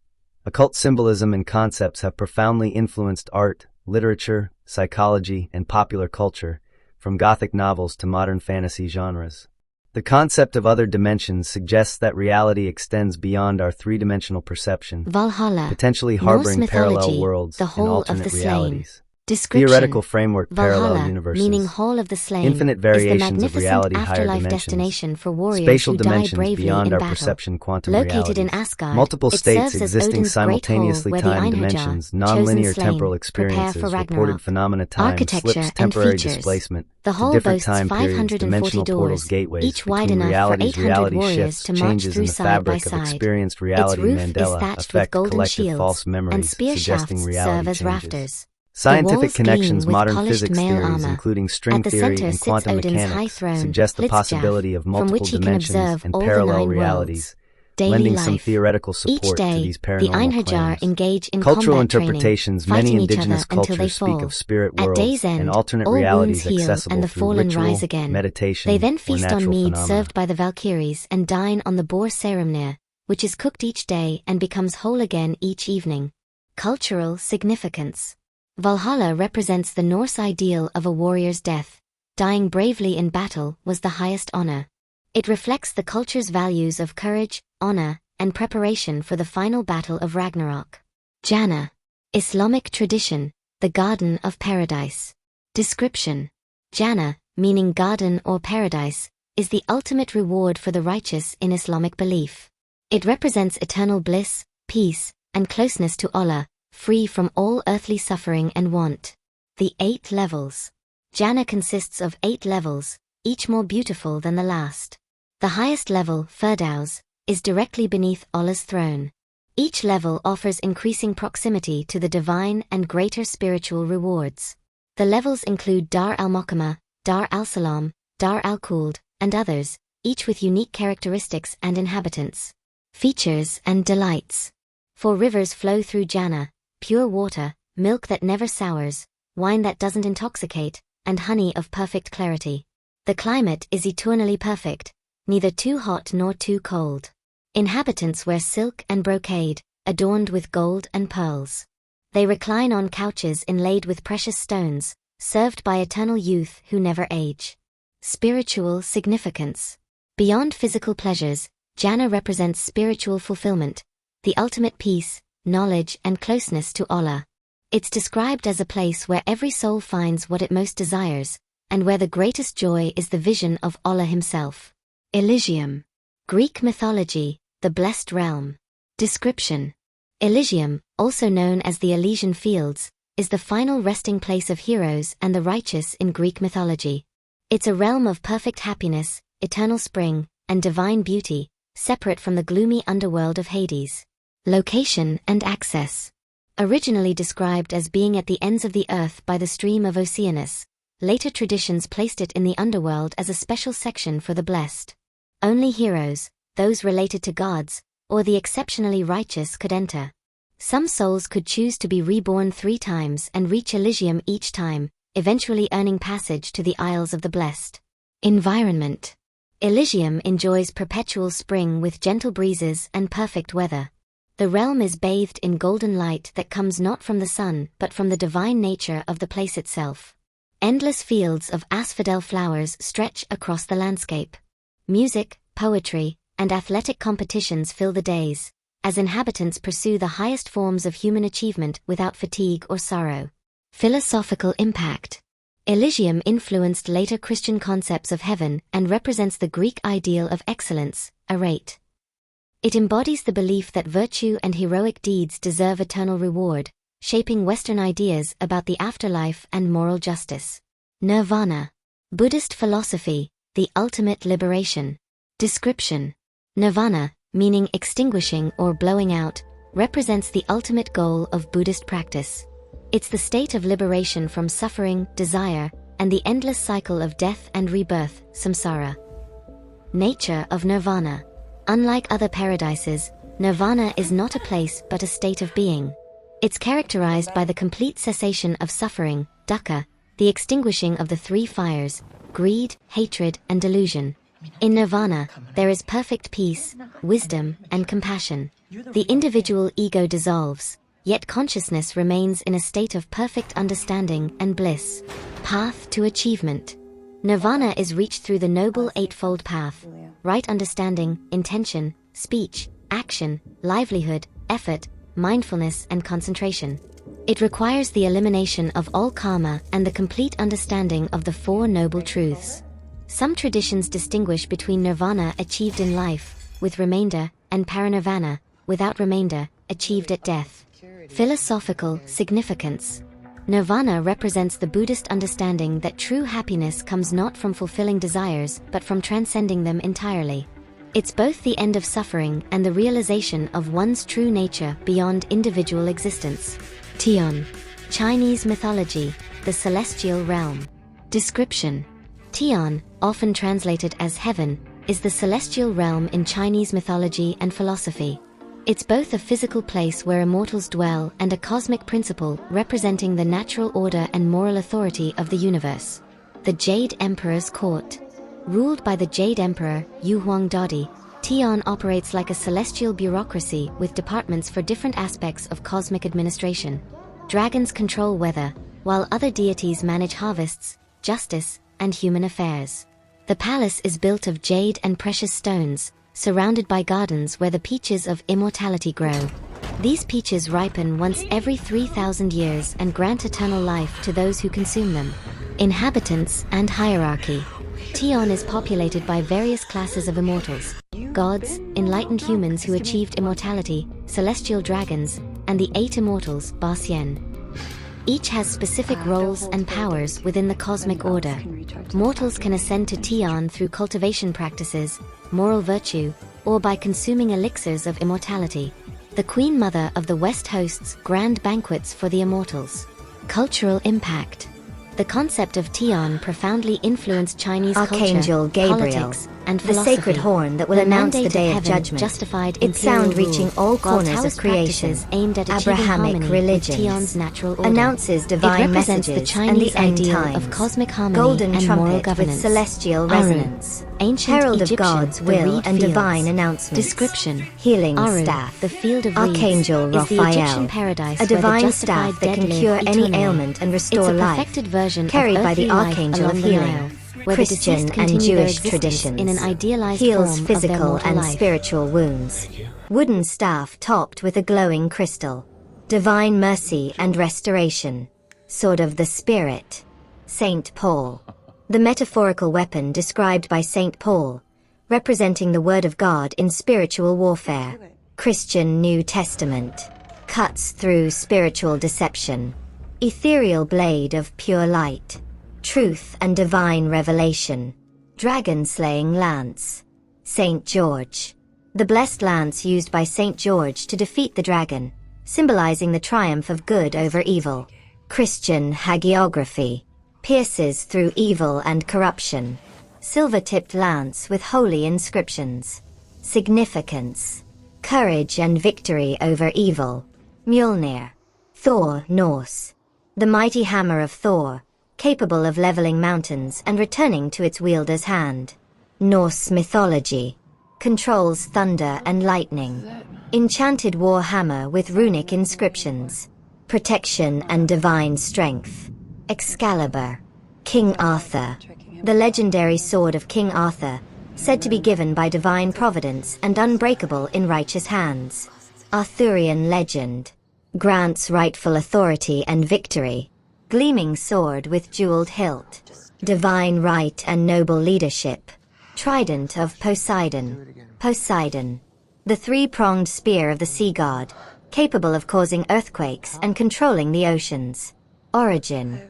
S6: Occult symbolism and concepts have profoundly influenced art, literature, psychology, and popular culture, from Gothic novels to modern fantasy genres. The concept of other dimensions suggests that reality extends beyond our three-dimensional perception,
S7: Valhalla,
S6: potentially
S7: Norse
S6: harboring parallel
S7: mythology,
S6: worlds
S7: the
S6: and
S7: Hall of
S6: alternate
S7: the Slain.
S6: realities.
S7: Description.
S6: Theoretical framework. Parallel
S7: Valhalla,
S6: universes,
S7: meaning Hall of the Slain,
S6: infinite
S7: is
S6: variations
S7: the
S6: of
S7: magnificent
S6: reality. Higher
S7: afterlife
S6: dimensions,
S7: destination for warriors
S6: spatial
S7: who die
S6: dimensions
S7: bravely
S6: beyond
S7: in
S6: our
S7: battle.
S6: perception. Quantum
S7: Located
S6: realities,
S7: in Asgard,
S6: multiple
S7: it
S6: states
S7: serves as
S6: existing
S7: Odin's great
S6: simultaneously.
S7: hall where
S6: Time
S7: the Einherjar,
S6: dimensions,
S7: chosen
S6: non-linear
S7: slain,
S6: temporal
S7: prepare
S6: experiences,
S7: for
S6: reported
S7: Ragnarok.
S6: phenomena. Time
S7: Architecture
S6: slips,
S7: and
S6: temporary
S7: features.
S6: displacement
S7: The
S6: to
S7: hall
S6: different
S7: boasts
S6: time periods,
S7: 540
S6: dimensional portals,
S7: doors,
S6: gateways
S7: each wide
S6: between
S7: enough for
S6: realities.
S7: 800
S6: Reality
S7: warriors
S6: shifts,
S7: to march
S6: changes in
S7: through
S6: the
S7: side by
S6: fabric of
S7: side.
S6: experienced
S7: Its
S6: reality.
S7: roof is
S6: Mandela
S7: thatched with
S6: effect,
S7: golden
S6: collective
S7: shields,
S6: false
S7: and
S6: memories
S7: spear
S6: suggesting
S7: shafts
S6: reality
S7: serve as
S6: changes.
S7: rafters.
S6: Scientific
S7: walls
S6: connections.
S7: gleam with
S6: Modern
S7: polished
S6: physics
S7: mail
S6: theories,
S7: armor.
S6: including string
S7: At the
S6: theory
S7: center
S6: and
S7: sits
S6: quantum
S7: Odin's high
S6: mechanics,
S7: throne,
S6: suggest the
S7: Hlidskjalf,
S6: possibility of
S7: from
S6: multiple
S7: which he can
S6: dimensions
S7: observe
S6: and
S7: all the
S6: parallel
S7: 9
S6: realities,
S7: worlds. Daily
S6: lending some
S7: life.
S6: theoretical
S7: Each
S6: support to
S7: day,
S6: these
S7: the
S6: paranormal
S7: Einherjar
S6: claims.
S7: engage in
S6: Cultural
S7: combat training,
S6: interpretations. Many
S7: fighting each
S6: indigenous
S7: other until they
S6: cultures speak
S7: fall.
S6: of spirit
S7: At
S6: worlds
S7: day's end,
S6: and alternate
S7: all wounds
S6: realities
S7: heal
S6: accessible
S7: and the
S6: through
S7: fallen
S6: ritual,
S7: rise again.
S6: meditation,
S7: They then
S6: or
S7: feast on
S6: natural
S7: mead
S6: phenomena.
S7: served by the Valkyries and dine on the boar Saramnir, which is cooked each day and becomes whole again each evening. Cultural significance. Valhalla represents the Norse ideal of a warrior's death. Dying bravely in battle was the highest honor. It reflects the culture's values of courage, honor, and preparation for the final battle of Ragnarok. Jannah. Islamic tradition, the Garden of Paradise. Description. Jannah, meaning garden or paradise, is the ultimate reward for the righteous in Islamic belief. It represents eternal bliss, peace, and closeness to Allah, free from all earthly suffering and want. The 8 levels. Jhana consists of 8 levels, each more beautiful than the last. The highest level, Firdaus, is directly beneath Allah's throne. Each level offers increasing proximity to the divine and greater spiritual rewards. The levels include Dar al-Muqamah, Dar al-Salam, Dar al-Khuld, and others, each with unique characteristics and inhabitants. Features and delights. 4 rivers flow through Jannah, pure water, milk that never sours, wine that doesn't intoxicate, and honey of perfect clarity. The climate is eternally perfect, neither too hot nor too cold. Inhabitants wear silk and brocade, adorned with gold and pearls. They recline on couches inlaid with precious stones, served by eternal youth who never age. Spiritual significance. Beyond physical pleasures, Jannah represents spiritual fulfillment, the ultimate peace, knowledge and closeness to Allah. It's described as a place where every soul finds what it most desires, and where the greatest joy is the vision of Allah Himself. Elysium. Greek mythology, the blessed realm. Description. Elysium, also known as the Elysian Fields, is the final resting place of heroes and the righteous in Greek mythology. It's a realm of perfect happiness, eternal spring, and divine beauty, separate from the gloomy underworld of Hades. Location and access. Originally described as being at the ends of the earth by the stream of Oceanus, later traditions placed it in the underworld as a special section for the blessed. Only heroes, those related to gods, or the exceptionally righteous could enter. Some souls could choose to be reborn 3 times and reach Elysium each time, eventually earning passage to the Isles of the Blessed. Environment. Elysium enjoys perpetual spring with gentle breezes and perfect weather. The realm is bathed in golden light that comes not from the sun but from the divine nature of the place itself. Endless fields of asphodel flowers stretch across the landscape. Music, poetry, and athletic competitions fill the days, as inhabitants pursue the highest forms of human achievement without fatigue or sorrow. Philosophical impact. Elysium influenced later Christian concepts of heaven and represents the Greek ideal of excellence, arete. It embodies the belief that virtue and heroic deeds deserve eternal reward, shaping Western ideas about the afterlife and moral justice. Nirvana. Buddhist philosophy, the ultimate liberation. Description. Nirvana, meaning extinguishing or blowing out, represents the ultimate goal of Buddhist practice. It's the state of liberation from suffering, desire, and the endless cycle of death and rebirth, samsara. Nature of nirvana. Unlike other paradises, nirvana is not a place but a state of being. It's characterized by the complete cessation of suffering, dukkha, the extinguishing of the 3 fires, greed, hatred, and delusion. In nirvana, there is perfect peace, wisdom, and compassion. The individual ego dissolves, yet consciousness remains in a state of perfect understanding and bliss. Path to achievement. Nirvana is reached through the Noble Eightfold Path: right understanding, intention, speech, action, livelihood, effort, mindfulness, and concentration. It requires the elimination of all karma and the complete understanding of the 4 noble truths. Some traditions distinguish between nirvana achieved in life, with remainder, and parinirvana, without remainder, achieved at death. Philosophical significance. Nirvana represents the Buddhist understanding that true happiness comes not from fulfilling desires but from transcending them entirely. It's both the end of suffering and the realization of one's true nature beyond individual existence. Tian. Chinese mythology, the celestial realm. Description. Tian, often translated as heaven, is the celestial realm in Chinese mythology and philosophy. It's both a physical place where immortals dwell and a cosmic principle representing the natural order and moral authority of the universe. The Jade Emperor's Court. Ruled by the Jade Emperor, Yu Huangdadi, Tian operates like a celestial bureaucracy with departments for different aspects of cosmic administration. Dragons control weather, while other deities manage harvests, justice, and human affairs. The palace is built of jade and precious stones, surrounded by gardens where the peaches of immortality grow. These peaches ripen once every 3,000 years and grant eternal life to those who consume them. Inhabitants and hierarchy. Tian is populated by various classes of immortals: gods, enlightened humans who achieved immortality, celestial dragons, and the 8 immortals, Basien. Each has specific roles and powers within the cosmic order. Mortals can ascend to Tian through cultivation practices, moral virtue, or by consuming elixirs of immortality. The Queen Mother of the West hosts grand banquets for the immortals. Cultural impact. The concept of Tian profoundly influenced Chinese
S8: Archangel
S7: culture,
S8: Gabriel,
S7: politics, and
S8: the
S7: philosophy.
S8: sacred horn that will announce the day of judgment.
S7: Justified
S8: Its sound
S7: imperial
S8: reaching
S7: rule,
S8: all
S7: while
S8: corners
S7: Taoist
S8: of creation,
S7: practices aimed at achieving
S8: Abrahamic
S7: harmony
S8: religions,
S7: with Tian's natural order.
S8: announces
S7: It
S8: divine
S7: represents
S8: messages
S7: the Chinese
S8: and the end
S7: ideal
S8: times.
S7: of cosmic harmony
S8: Golden
S7: and moral
S8: trumpet
S7: governance.
S8: with celestial
S7: Aru,
S8: resonance.
S7: ancient
S8: Herald of
S7: Egyptian,
S8: God's
S7: the
S8: will
S7: reed
S8: and
S7: fields.
S8: divine announcements.
S7: Description.
S8: Healing
S7: Aru,
S8: staff.
S7: the field of reeds,
S8: Archangel
S7: is the Egyptian
S8: Raphael,
S7: paradise
S8: a
S7: where the
S8: divine
S7: justified
S8: staff that can
S7: dead live
S8: cure any
S7: eternally.
S8: ailment and restore
S7: It's a
S8: life,
S7: perfected version
S8: carried
S7: of
S8: by the
S7: earthly life
S8: Archangel
S7: along
S8: of
S7: the
S8: healing.
S7: Nile, where the
S8: Christian
S7: deceased
S8: and
S7: continue their
S8: Jewish
S7: existence
S8: traditions.
S7: in an idealized
S8: Heals
S7: form of their
S8: physical
S7: mortal
S8: and
S7: life.
S8: spiritual wounds. Wooden staff topped with a glowing crystal. Divine mercy and restoration. Sword of the Spirit. Saint Paul. The metaphorical weapon described by Saint Paul, representing the Word of God in spiritual warfare. Christian New Testament. Cuts through spiritual deception. Ethereal blade of pure light. Truth and divine revelation. Dragon-slaying lance. Saint George. The blessed lance used by Saint George to defeat the dragon, symbolizing the triumph of good over evil. Christian hagiography. Pierces through evil and corruption. Silver-tipped lance with holy inscriptions. Significance. Courage and victory over evil. Mjolnir. Thor, Norse. The mighty hammer of Thor, capable of leveling mountains and returning to its wielder's hand. Norse mythology. Controls thunder and lightning. Enchanted war hammer with runic inscriptions. Protection and divine strength. Excalibur. King Arthur. The legendary sword of King Arthur, said to be given by divine providence and unbreakable in righteous hands. Arthurian legend. Grants rightful authority and victory. Gleaming sword with jeweled hilt. Divine right and noble leadership. Trident of Poseidon. Poseidon. The three-pronged spear of the sea god, capable of causing earthquakes and controlling the oceans. Origin.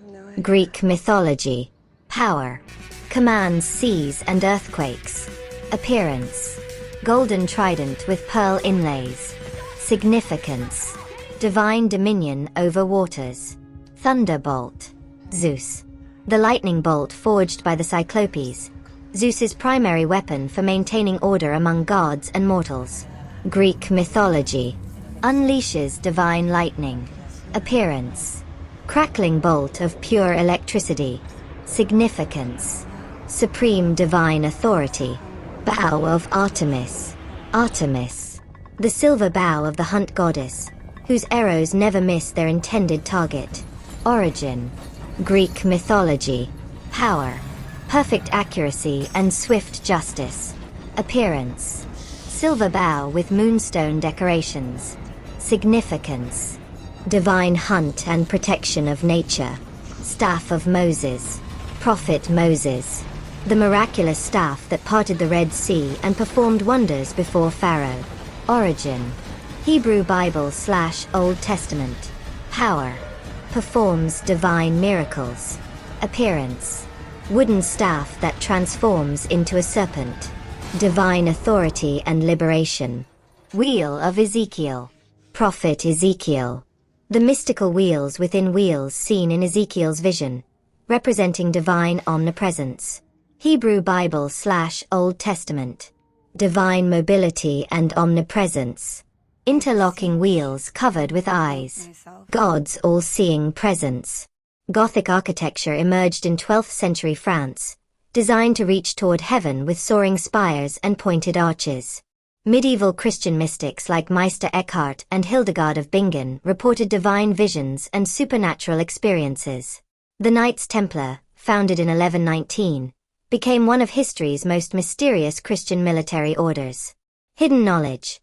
S8: Greek mythology. Power. Commands seas and earthquakes. Appearance. Golden trident with pearl inlays. Significance. Divine dominion over waters. Thunderbolt. Zeus. The lightning bolt forged by the Cyclopes. Zeus's primary weapon for maintaining order among gods and mortals. Greek mythology. Unleashes divine lightning. Appearance. Crackling bolt of pure electricity. Significance. Supreme divine authority. Bow of Artemis. Artemis. The silver bow of the hunt goddess, whose arrows never miss their intended target. Origin. Greek mythology. Power. Perfect accuracy and swift justice. Appearance. Silver bow with moonstone decorations. Significance. Divine hunt and protection of nature. Staff of Moses. Prophet Moses. The miraculous staff that parted the Red Sea and performed wonders before Pharaoh. Origin. Hebrew Bible/Old Testament. Power. Performs divine miracles. Appearance. Wooden staff that transforms into a serpent. Divine authority and liberation. Wheel of Ezekiel. Prophet Ezekiel. The mystical wheels within wheels seen in Ezekiel's vision, representing divine omnipresence. Hebrew Bible/Old Testament. Divine mobility and omnipresence. Interlocking wheels covered with eyes. God's all-seeing presence. Gothic architecture emerged in 12th century France, designed to reach toward heaven with soaring spires and pointed arches. Medieval Christian mystics like Meister Eckhart and Hildegard of Bingen reported divine visions and supernatural experiences. The Knights Templar, founded in 1119, became one of history's most mysterious Christian military orders. Hidden knowledge.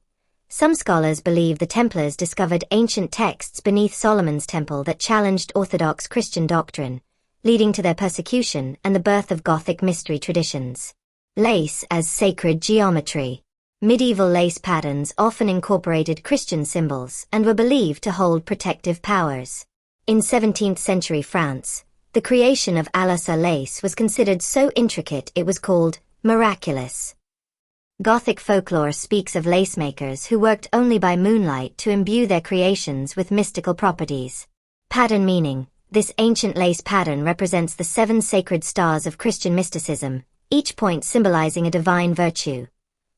S8: Some scholars believe the Templars discovered ancient texts beneath Solomon's temple that challenged Orthodox Christian doctrine, leading to their persecution and the birth of Gothic mystery traditions. Lace as sacred geometry. Medieval lace patterns often incorporated Christian symbols and were believed to hold protective powers. In 17th century France, the creation of Alasar lace was considered so intricate it was called miraculous. Gothic folklore speaks of lacemakers who worked only by moonlight to imbue their creations with mystical properties. Pattern meaning: this ancient lace pattern represents the 7 sacred stars of Christian mysticism, each point symbolizing a divine virtue: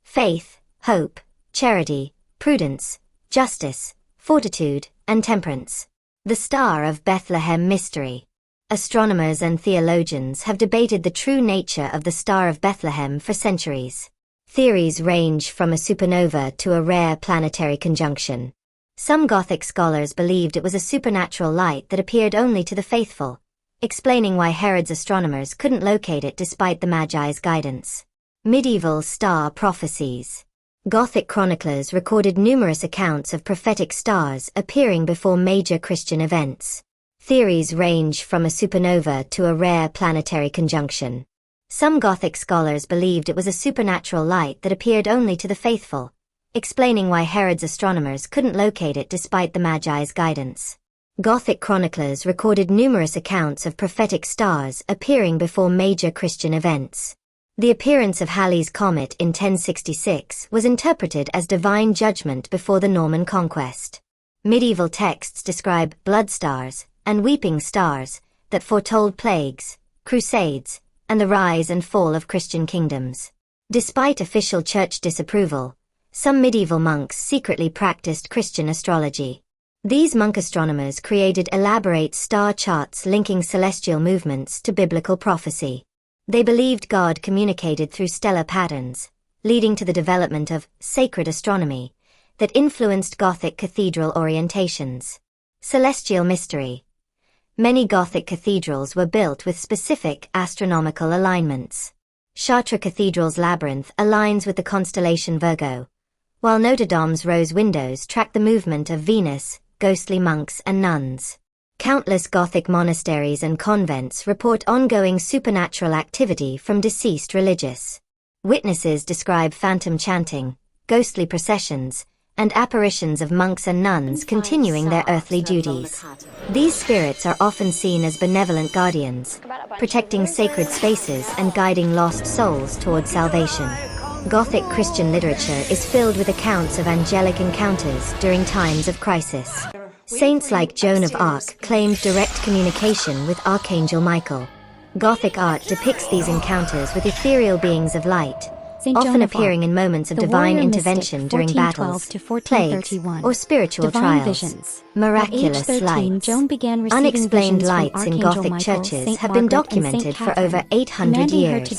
S8: faith, hope, charity, prudence, justice, fortitude, and temperance. The Star of Bethlehem mystery. Astronomers and theologians have debated the true nature of the Star of Bethlehem for centuries. Theories range from a supernova to a rare planetary conjunction. Some Gothic scholars believed it was a supernatural light that appeared only to the faithful, explaining why Herod's astronomers couldn't locate it despite the Magi's guidance. Medieval star prophecies. Gothic chroniclers recorded numerous accounts of prophetic stars appearing before major Christian events. Theories range from a supernova to a rare planetary conjunction. Some Gothic scholars believed it was a supernatural light that appeared only to the faithful, explaining why Herod's astronomers couldn't locate it despite the Magi's guidance. Gothic chroniclers recorded numerous accounts of prophetic stars appearing before major Christian events. The appearance of Halley's Comet in 1066 was interpreted as divine judgment before the Norman conquest. Medieval texts describe blood stars and weeping stars that foretold plagues, crusades, and the rise and fall of Christian kingdoms. Despite official church disapproval, some medieval monks secretly practiced Christian astrology. These monk astronomers created elaborate star charts linking celestial movements to biblical prophecy. They believed God communicated through stellar patterns, leading to the development of sacred astronomy that influenced Gothic cathedral orientations. Celestial mystery. Many Gothic cathedrals were built with specific astronomical alignments. Chartres Cathedral's labyrinth aligns with the constellation Virgo, while Notre Dame's rose windows track the movement of Venus, ghostly monks and nuns. Countless Gothic monasteries and convents report ongoing supernatural activity from deceased religious. Witnesses describe phantom chanting, ghostly processions, and apparitions of monks and nuns continuing their earthly duties. These spirits are often seen as benevolent guardians, protecting sacred spaces and guiding lost souls toward salvation. Gothic Christian literature is filled with accounts of angelic encounters during times of crisis. Saints like Joan of Arc claimed direct communication with Archangel Michael. Gothic art depicts these encounters with ethereal beings of light, often appearing in moments of divine intervention during battles, plagues, or spiritual trials. Miraculous lights. Unexplained lights in Gothic churches have been documented for over 800 years.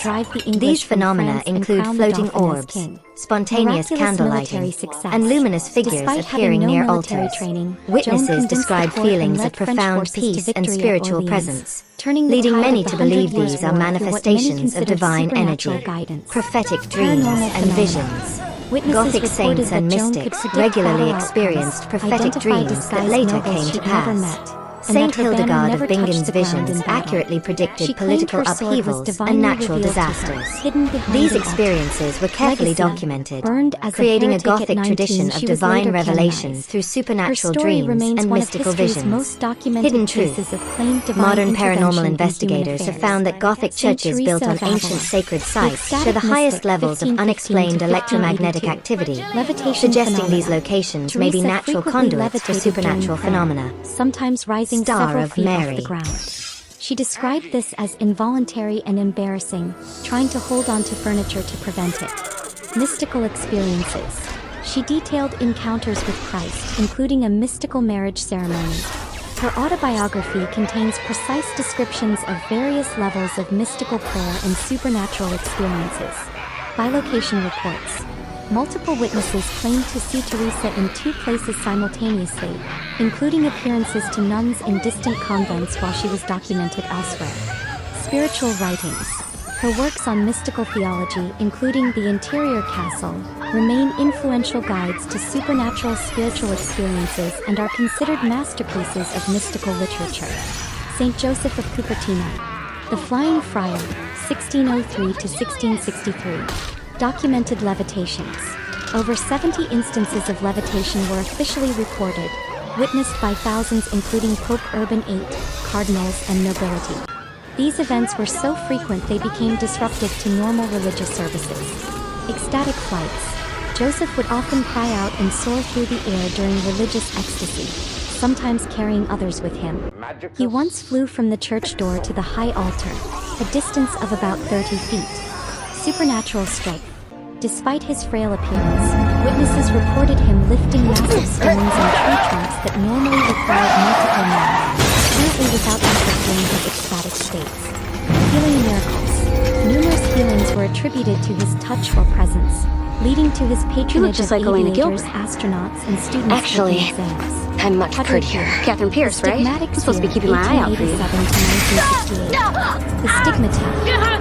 S8: These phenomena include floating orbs, spontaneous candlelighting, and luminous figures appearing near altars. Witnesses describe feelings of profound peace and spiritual presence, leading many to believe these are manifestations of divine energy. Prophetic dreams and visions. Gothic saints and mystics regularly experienced prophetic dreams that later came to pass. Saint Hildegard of Bingen's visions accurately predicted political upheavals and natural disasters. These experiences were carefully documented, creating a Gothic tradition of divine revelation through supernatural dreams and mystical visions. Hidden truth. Modern paranormal investigators have found that Gothic churches built on ancient sacred sites show the highest levels of unexplained electromagnetic activity, suggesting these locations may be natural conduits for supernatural phenomena.
S9: Sometimes rising
S8: Star
S9: several
S8: of
S9: feet off
S8: Mary.
S9: the ground. She described this as involuntary and embarrassing, trying to hold on to furniture to prevent it. Mystical experiences. She detailed encounters with Christ, including a mystical marriage ceremony. Her autobiography contains precise descriptions of various levels of mystical prayer and supernatural experiences. Bilocation reports. Multiple witnesses claimed to see Teresa in 2 places simultaneously, including appearances to nuns in distant convents while she was documented elsewhere. Spiritual writings. Her works on mystical theology, including The Interior Castle, remain influential guides to supernatural spiritual experiences and are considered masterpieces of mystical literature. St. Joseph of Cupertino. The Flying Friar, 1603 to 1663. Documented levitations. Over 70 instances of levitation were officially recorded, witnessed by thousands including Pope Urban VIII, cardinals, and nobility. These events were so frequent they became disruptive to normal religious services. Ecstatic flights. Joseph would often cry out and soar through the air during religious ecstasy, sometimes carrying others with him. He once flew from the church door to the high altar, a distance of about 30 feet. Supernatural strength. Despite his frail appearance, witnesses reported him lifting massive stones and tree trunks that normally required multiple men, apparently without interfering with ecstatic states. Healing miracles. Numerous healings were attributed to his touch or presence, leading to his patronage of aviators, astronauts, and students taking exams.
S10: I'm much prettier. Catherine Pierce, right? I'm supposed to be keeping my eye out for you.
S9: The stigmata.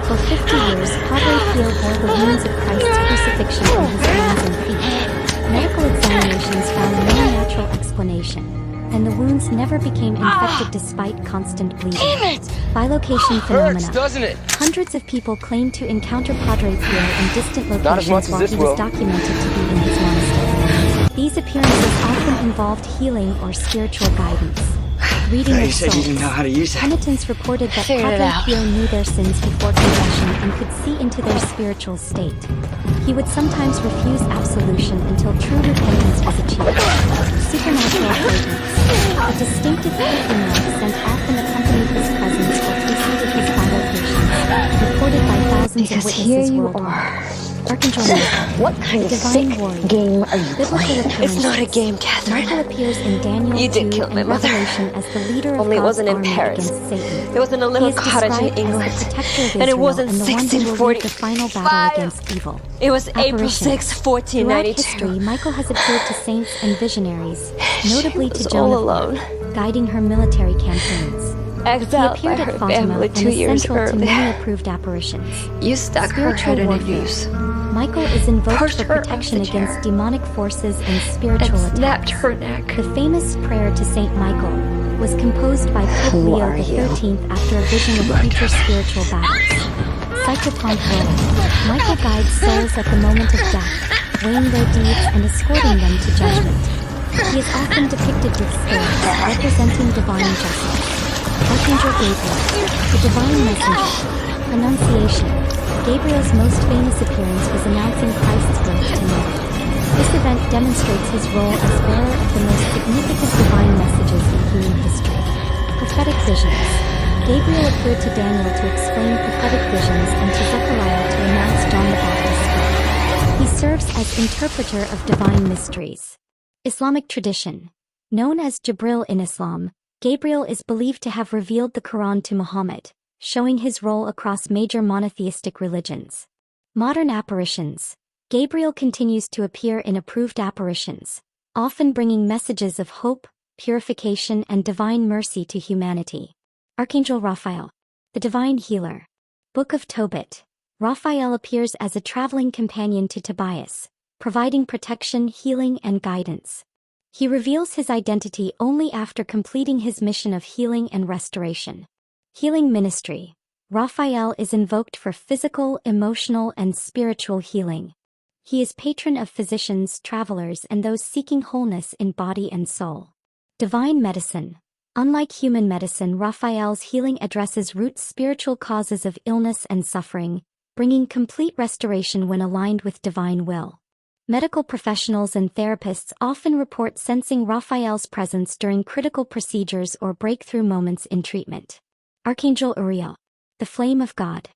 S9: For 50 years, Padre Pio bore the wounds of Christ's crucifixion on his hands and feet. Medical examinations found no natural explanation, and the wounds never became infected despite constant bleeding.
S10: Damn it!
S9: Bilocation phenomena.
S11: Hurts, doesn't it?
S9: Hundreds of people claim to encounter Padre Pio in distant
S11: Not as much
S9: locations
S11: as
S9: while
S11: this
S9: he was
S11: will.
S9: documented to be in his monastery. These appearances often involved healing or spiritual guidance. Reading of
S11: You
S9: souls.
S11: didn't know how to use it.
S9: Penitents reported that
S10: Figured it
S9: Padre
S10: out.
S9: Pio knew their sins before confession and could see into their spiritual state. He would sometimes refuse absolution until true repentance was achieved. Supernatural fragrance. A distinctive perfume scent often accompanied his presence or preceded his bilocations, reported by thousands of witnesses worldwide. Archangel Michael.
S10: What kind of
S9: Divine
S10: sick
S9: warrior.
S10: game are you
S9: Biblical
S10: playing?
S9: appearances.
S10: It's not a game, Catherine.
S9: Michael appears in Daniel
S10: You did
S9: 2
S10: kill my
S9: and
S10: mother.
S9: Revelation as the leader of
S10: Only it
S9: God's
S10: wasn't in
S9: army
S10: Paris.
S9: against Satan.
S10: It was in a little
S9: He is
S10: cottage in
S9: described
S10: England.
S9: as the protector of
S10: And it
S9: Israel
S10: wasn't
S9: and the one who will lead the
S10: 1645.
S9: final battle against evil.
S10: It was April
S9: Apparitions.
S10: 6,
S9: Throughout
S10: 1492.
S9: history, Michael has appeared to saints and visionaries, notably
S10: was
S9: to Joan
S10: all
S9: of
S10: alone.
S9: Arc, guiding her military campaigns. He
S10: Exiled by
S9: appeared
S10: her
S9: at Fatima
S10: family
S9: and
S10: 2
S9: is
S10: years
S9: central to many
S10: earlier.
S9: approved apparitions.
S10: You stuck her
S9: Spiritual
S10: head in a
S9: warfare.
S10: noose
S9: Michael is invoked
S10: Pushed
S9: for
S10: her off
S9: protection
S10: the chair.
S9: against demonic forces and spiritual
S10: and snapped
S9: attacks.
S10: her neck.
S9: The famous prayer to Saint Michael was composed by Pope
S10: Who
S9: Leo
S10: are you?
S9: XIII after a vision of future spiritual battles. Psychotonc role. Michael guides souls at the moment of death, weighing their deeds and escorting them to judgment. He is often depicted with scales, representing divine justice. Archangel Gabriel, the divine messenger. Annunciation. Gabriel's most famous appearance was announcing Christ's birth to Mary. This event demonstrates his role as bearer of the most significant divine messages in human history. Prophetic visions. Gabriel appeared to Daniel to explain prophetic visions and to Zechariah to announce John the Baptist's birth. He serves as interpreter of divine mysteries. Islamic tradition. Known as Jibril in Islam, Gabriel is believed to have revealed the Quran to Muhammad, showing his role across major monotheistic religions. Modern apparitions. Gabriel continues to appear in approved apparitions, often bringing messages of hope, purification, and divine mercy to humanity. Archangel Raphael, the divine healer. Book of Tobit. Raphael appears as a traveling companion to Tobias, providing protection, healing, and guidance. He reveals his identity only after completing his mission of healing and restoration. Healing ministry. Raphael is invoked for physical, emotional, and spiritual healing. He is patron of physicians, travelers, and those seeking wholeness in body and soul. Divine medicine. Unlike human medicine, Raphael's healing addresses root spiritual causes of illness and suffering, bringing complete restoration when aligned with divine will. Medical professionals and therapists often report sensing Raphael's presence during critical procedures or breakthrough moments in treatment. Archangel Uriel, the flame of God.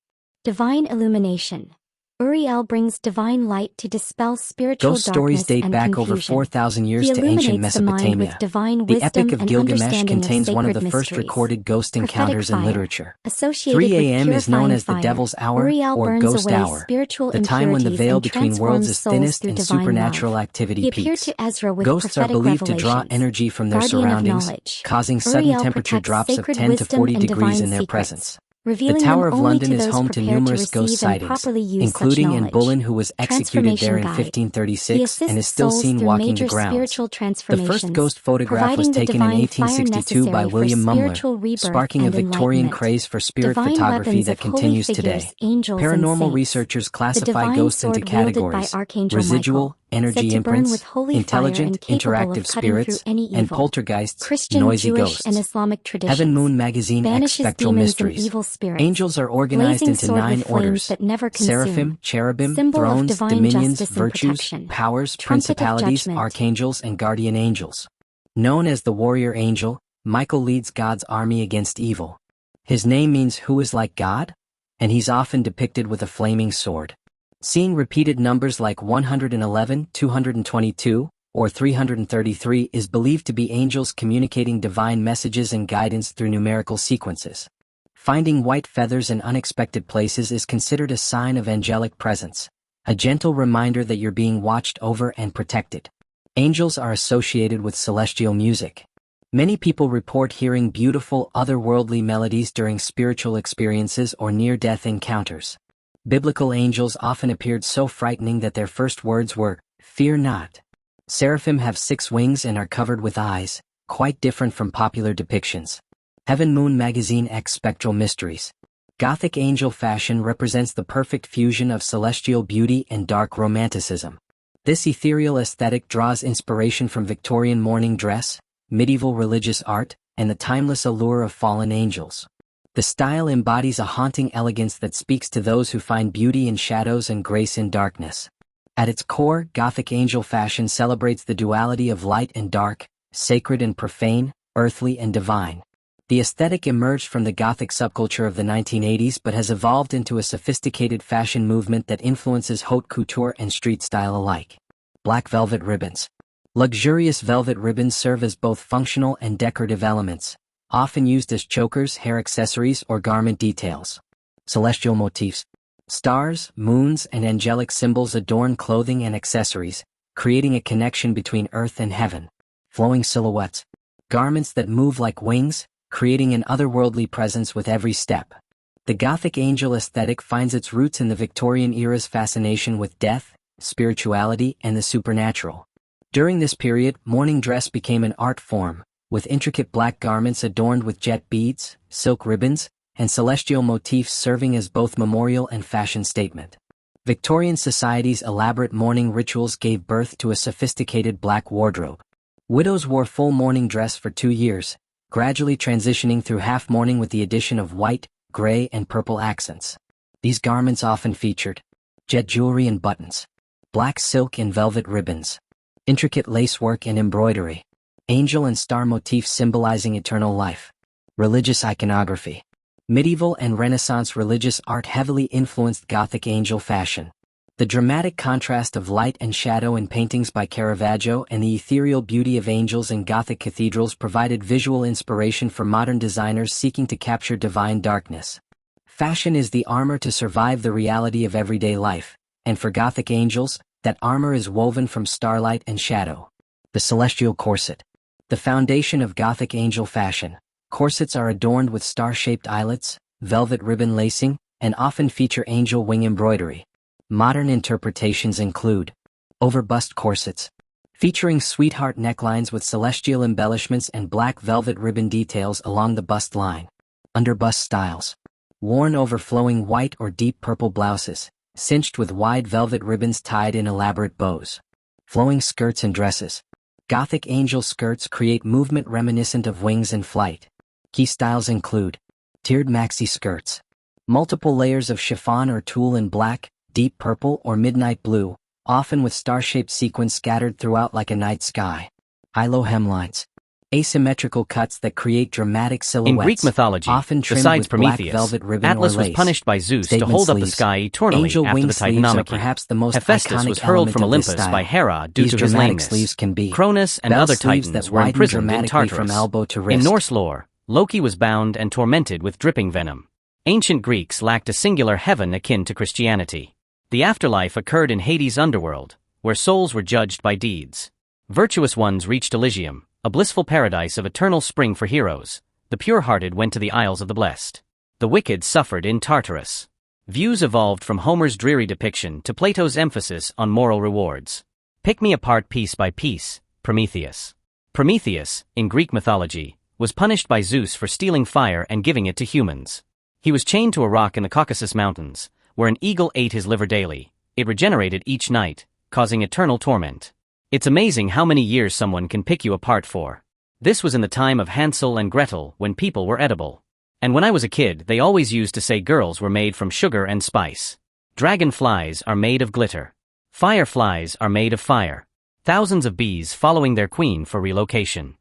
S9: Divine illumination. Uriel brings divine light to dispel spiritual
S3: Ghost stories
S9: darkness
S3: date
S9: and
S3: back
S9: confusion.
S3: over 4,000 years
S9: He
S3: to ancient
S9: illuminates the mind
S3: Mesopotamia.
S9: with divine
S3: The
S9: wisdom
S3: Epic of
S9: and
S3: Gilgamesh
S9: understanding
S3: contains one of the
S9: sacred
S3: first
S9: mysteries.
S3: recorded ghost encounters
S9: Prophetic
S3: in
S9: fire.
S3: literature.
S9: Associated
S3: 3
S9: with
S3: a.m. is known
S9: purifying
S3: as the
S9: fire,
S3: devil's hour
S9: Uriel
S3: or
S9: burns
S3: ghost
S9: away
S3: hour,
S9: spiritual
S3: the time when the
S9: impurities
S3: veil
S9: and
S3: between worlds
S9: transforms
S3: is
S9: souls
S3: thinnest
S9: through
S3: and
S9: divine
S3: supernatural
S9: love.
S3: activity
S9: He appeared
S3: peaks.
S9: to Ezra with
S3: Ghosts are
S9: prophetic
S3: believed to draw
S9: revelations.
S3: energy from their
S9: Guardian of
S3: surroundings,
S9: knowledge.
S3: causing sudden
S9: Uriel
S3: temperature
S9: protects
S3: drops of
S9: sacred
S3: 10 to
S9: wisdom
S3: 40
S9: and
S3: degrees
S9: divine
S3: in their
S9: secrets,
S3: presence. The
S9: revealing
S3: Tower
S9: them
S3: of
S9: only
S3: London
S9: to
S3: is
S9: those
S3: home to
S9: prepared
S3: numerous
S9: receive
S3: ghost
S9: and
S3: sightings,
S9: properly use
S3: including
S9: such
S3: in
S9: knowledge.
S3: Bullen, who was executed there in
S9: Transformation guide.
S3: 1536
S9: He
S3: and
S9: assists
S3: is still
S9: souls
S3: seen
S9: through
S3: walking
S9: major
S3: the grounds.
S9: spiritual
S3: The
S9: transformations,
S3: first ghost photograph was
S9: providing the
S3: taken in
S9: divine fire
S3: 1862 by
S9: necessary
S3: William
S9: for spiritual
S3: Mumler,
S9: rebirth
S3: sparking a
S9: and
S3: Victorian
S9: enlightenment.
S3: craze for spirit
S9: Divine
S3: photography
S9: weapons
S3: that
S9: of holy
S3: continues
S9: figures,
S3: today.
S9: angels, and
S3: Paranormal
S9: saints.
S3: researchers
S9: The
S3: classify
S9: divine
S3: ghosts into
S9: sword wielded by
S3: categories:
S9: Archangel
S3: residual,
S9: Michael.
S3: energy
S9: said to burn with
S3: imprints,
S9: holy
S3: intelligent,
S9: fire and capable
S3: interactive
S9: of cutting through
S3: spirits,
S9: any evil.
S3: and poltergeists,
S9: Christian,
S3: noisy
S9: Jewish,
S3: ghosts.
S9: and Islamic traditions.
S3: Heaven Moon Magazine X
S9: banishes
S3: Spectral
S9: demons
S3: Mysteries.
S9: and evil spirits.
S3: Angels are organized
S9: blazing
S3: into
S9: sword
S3: 9
S9: with flames
S3: orders:
S9: that never consume.
S3: seraphim, cherubim,
S9: Symbol of
S3: thrones,
S9: divine
S3: dominions,
S9: justice and
S3: virtues,
S9: protection.
S3: powers,
S9: Trumpet of
S3: principalities,
S9: judgment.
S3: archangels, and guardian angels. Known as the warrior angel, Michael leads God's army against evil. His name means "who is like God?" and he's often depicted with a flaming sword. Seeing repeated numbers like 111, 222, or 333 is believed to be angels communicating divine messages and guidance through numerical sequences. Finding white feathers in unexpected places is considered a sign of angelic presence, a gentle reminder that you're being watched over and protected. Angels are associated with celestial music. Many people report hearing beautiful, otherworldly melodies during spiritual experiences or near-death encounters. Biblical angels often appeared so frightening that their first words were, "Fear not." Seraphim have 6 wings and are covered with eyes, quite different from popular depictions. Heaven Moon Magazine X Spectral Mysteries. Gothic angel fashion represents the perfect fusion of celestial beauty and dark romanticism. This ethereal aesthetic draws inspiration from Victorian mourning dress, medieval religious art, and the timeless allure of fallen angels. The style embodies a haunting elegance that speaks to those who find beauty in shadows and grace in darkness. At its core, Gothic angel fashion celebrates the duality of light and dark, sacred and profane, earthly and divine. The aesthetic emerged from the Gothic subculture of the 1980s but has evolved into a sophisticated fashion movement that influences haute couture and street style alike. Black velvet ribbons. Luxurious velvet ribbons serve as both functional and decorative elements, often used as chokers, hair accessories, or garment details. Celestial motifs. Stars, moons, and angelic symbols adorn clothing and accessories, creating a connection between earth and heaven. Flowing silhouettes. Garments that move like wings, creating an otherworldly presence with every step. The Gothic angel aesthetic finds its roots in the Victorian era's fascination with death, spirituality, and the supernatural. During this period, mourning dress became an art form, with intricate black garments adorned with jet beads, silk ribbons, and celestial motifs serving as both memorial and fashion statement. Victorian society's elaborate mourning rituals gave birth to a sophisticated black wardrobe. Widows wore full mourning dress for 2 years, gradually transitioning through half mourning with the addition of white, gray, and purple accents. These garments often featured jet jewelry and buttons, black silk and velvet ribbons, intricate lacework and embroidery, angel and star motifs symbolizing eternal life. Religious iconography. Medieval and Renaissance religious art heavily influenced Gothic angel fashion. The dramatic contrast of light and shadow in paintings by Caravaggio and the ethereal beauty of angels in Gothic cathedrals provided visual inspiration for modern designers seeking to capture divine darkness. Fashion is the armor to survive the reality of everyday life, and for Gothic angels, that armor is woven from starlight and shadow. The celestial corset. The foundation of Gothic angel fashion. Corsets are adorned with star-shaped eyelets, velvet ribbon lacing, and often feature angel wing embroidery. Modern interpretations include overbust corsets, featuring sweetheart necklines with celestial embellishments and black velvet ribbon details along the bust line. Underbust styles. Worn over flowing white or deep purple blouses, cinched with wide velvet ribbons tied in elaborate bows. Flowing skirts and dresses. Gothic angel skirts create movement reminiscent of wings in flight. Key styles include tiered maxi skirts, multiple layers of chiffon or tulle in black, deep purple, or midnight blue, often with star-shaped sequins scattered throughout like a night sky. High-low hemlines. Asymmetrical cuts that create dramatic silhouettes. In Greek mythology,
S12: often trimmed
S3: besides
S11: with black
S3: Prometheus,
S11: velvet ribbon
S3: Atlas
S11: or
S3: was
S11: lace.
S3: punished by Zeus to
S11: Statement
S3: hold up the
S11: sleeves.
S3: sky eternally
S11: Angel
S3: after
S11: wing
S3: the
S11: sleeves are
S3: Titanomachy.
S11: perhaps the most
S3: Hephaestus
S11: iconic
S3: was hurled
S11: element
S3: from
S11: of this
S3: Olympus
S11: style.
S3: by Hera due
S11: These
S3: to his
S11: dramatic
S3: lameness.
S11: sleeves can be
S3: Cronus and
S11: bell
S3: other
S11: sleeves
S3: titans
S11: that
S3: were
S11: widen
S3: imprisoned in
S11: dramatically
S3: Tartarus.
S11: from elbow to wrist.
S3: In Norse lore, Loki was bound and tormented with dripping venom. Ancient Greeks lacked a singular heaven akin to Christianity. The afterlife occurred in Hades' underworld, where souls were judged by deeds. Virtuous ones reached Elysium, a blissful paradise of eternal spring for heroes. The pure-hearted went to the Isles of the Blessed. The wicked suffered in Tartarus. Views evolved from Homer's dreary depiction to Plato's emphasis on moral rewards. Pick me apart piece by piece, Prometheus. Prometheus, in Greek mythology, was punished by Zeus for stealing fire and giving it to humans. He was chained to a rock in the Caucasus Mountains, where an eagle ate his liver daily. It regenerated each night, causing eternal torment. It's amazing how many years someone can pick you apart for. This was in the time of Hansel and Gretel, when people were edible. And when I was a kid, they always used to say girls were made from sugar and spice. Dragonflies are made of glitter. Fireflies are made of fire. Thousands of bees following their queen for relocation.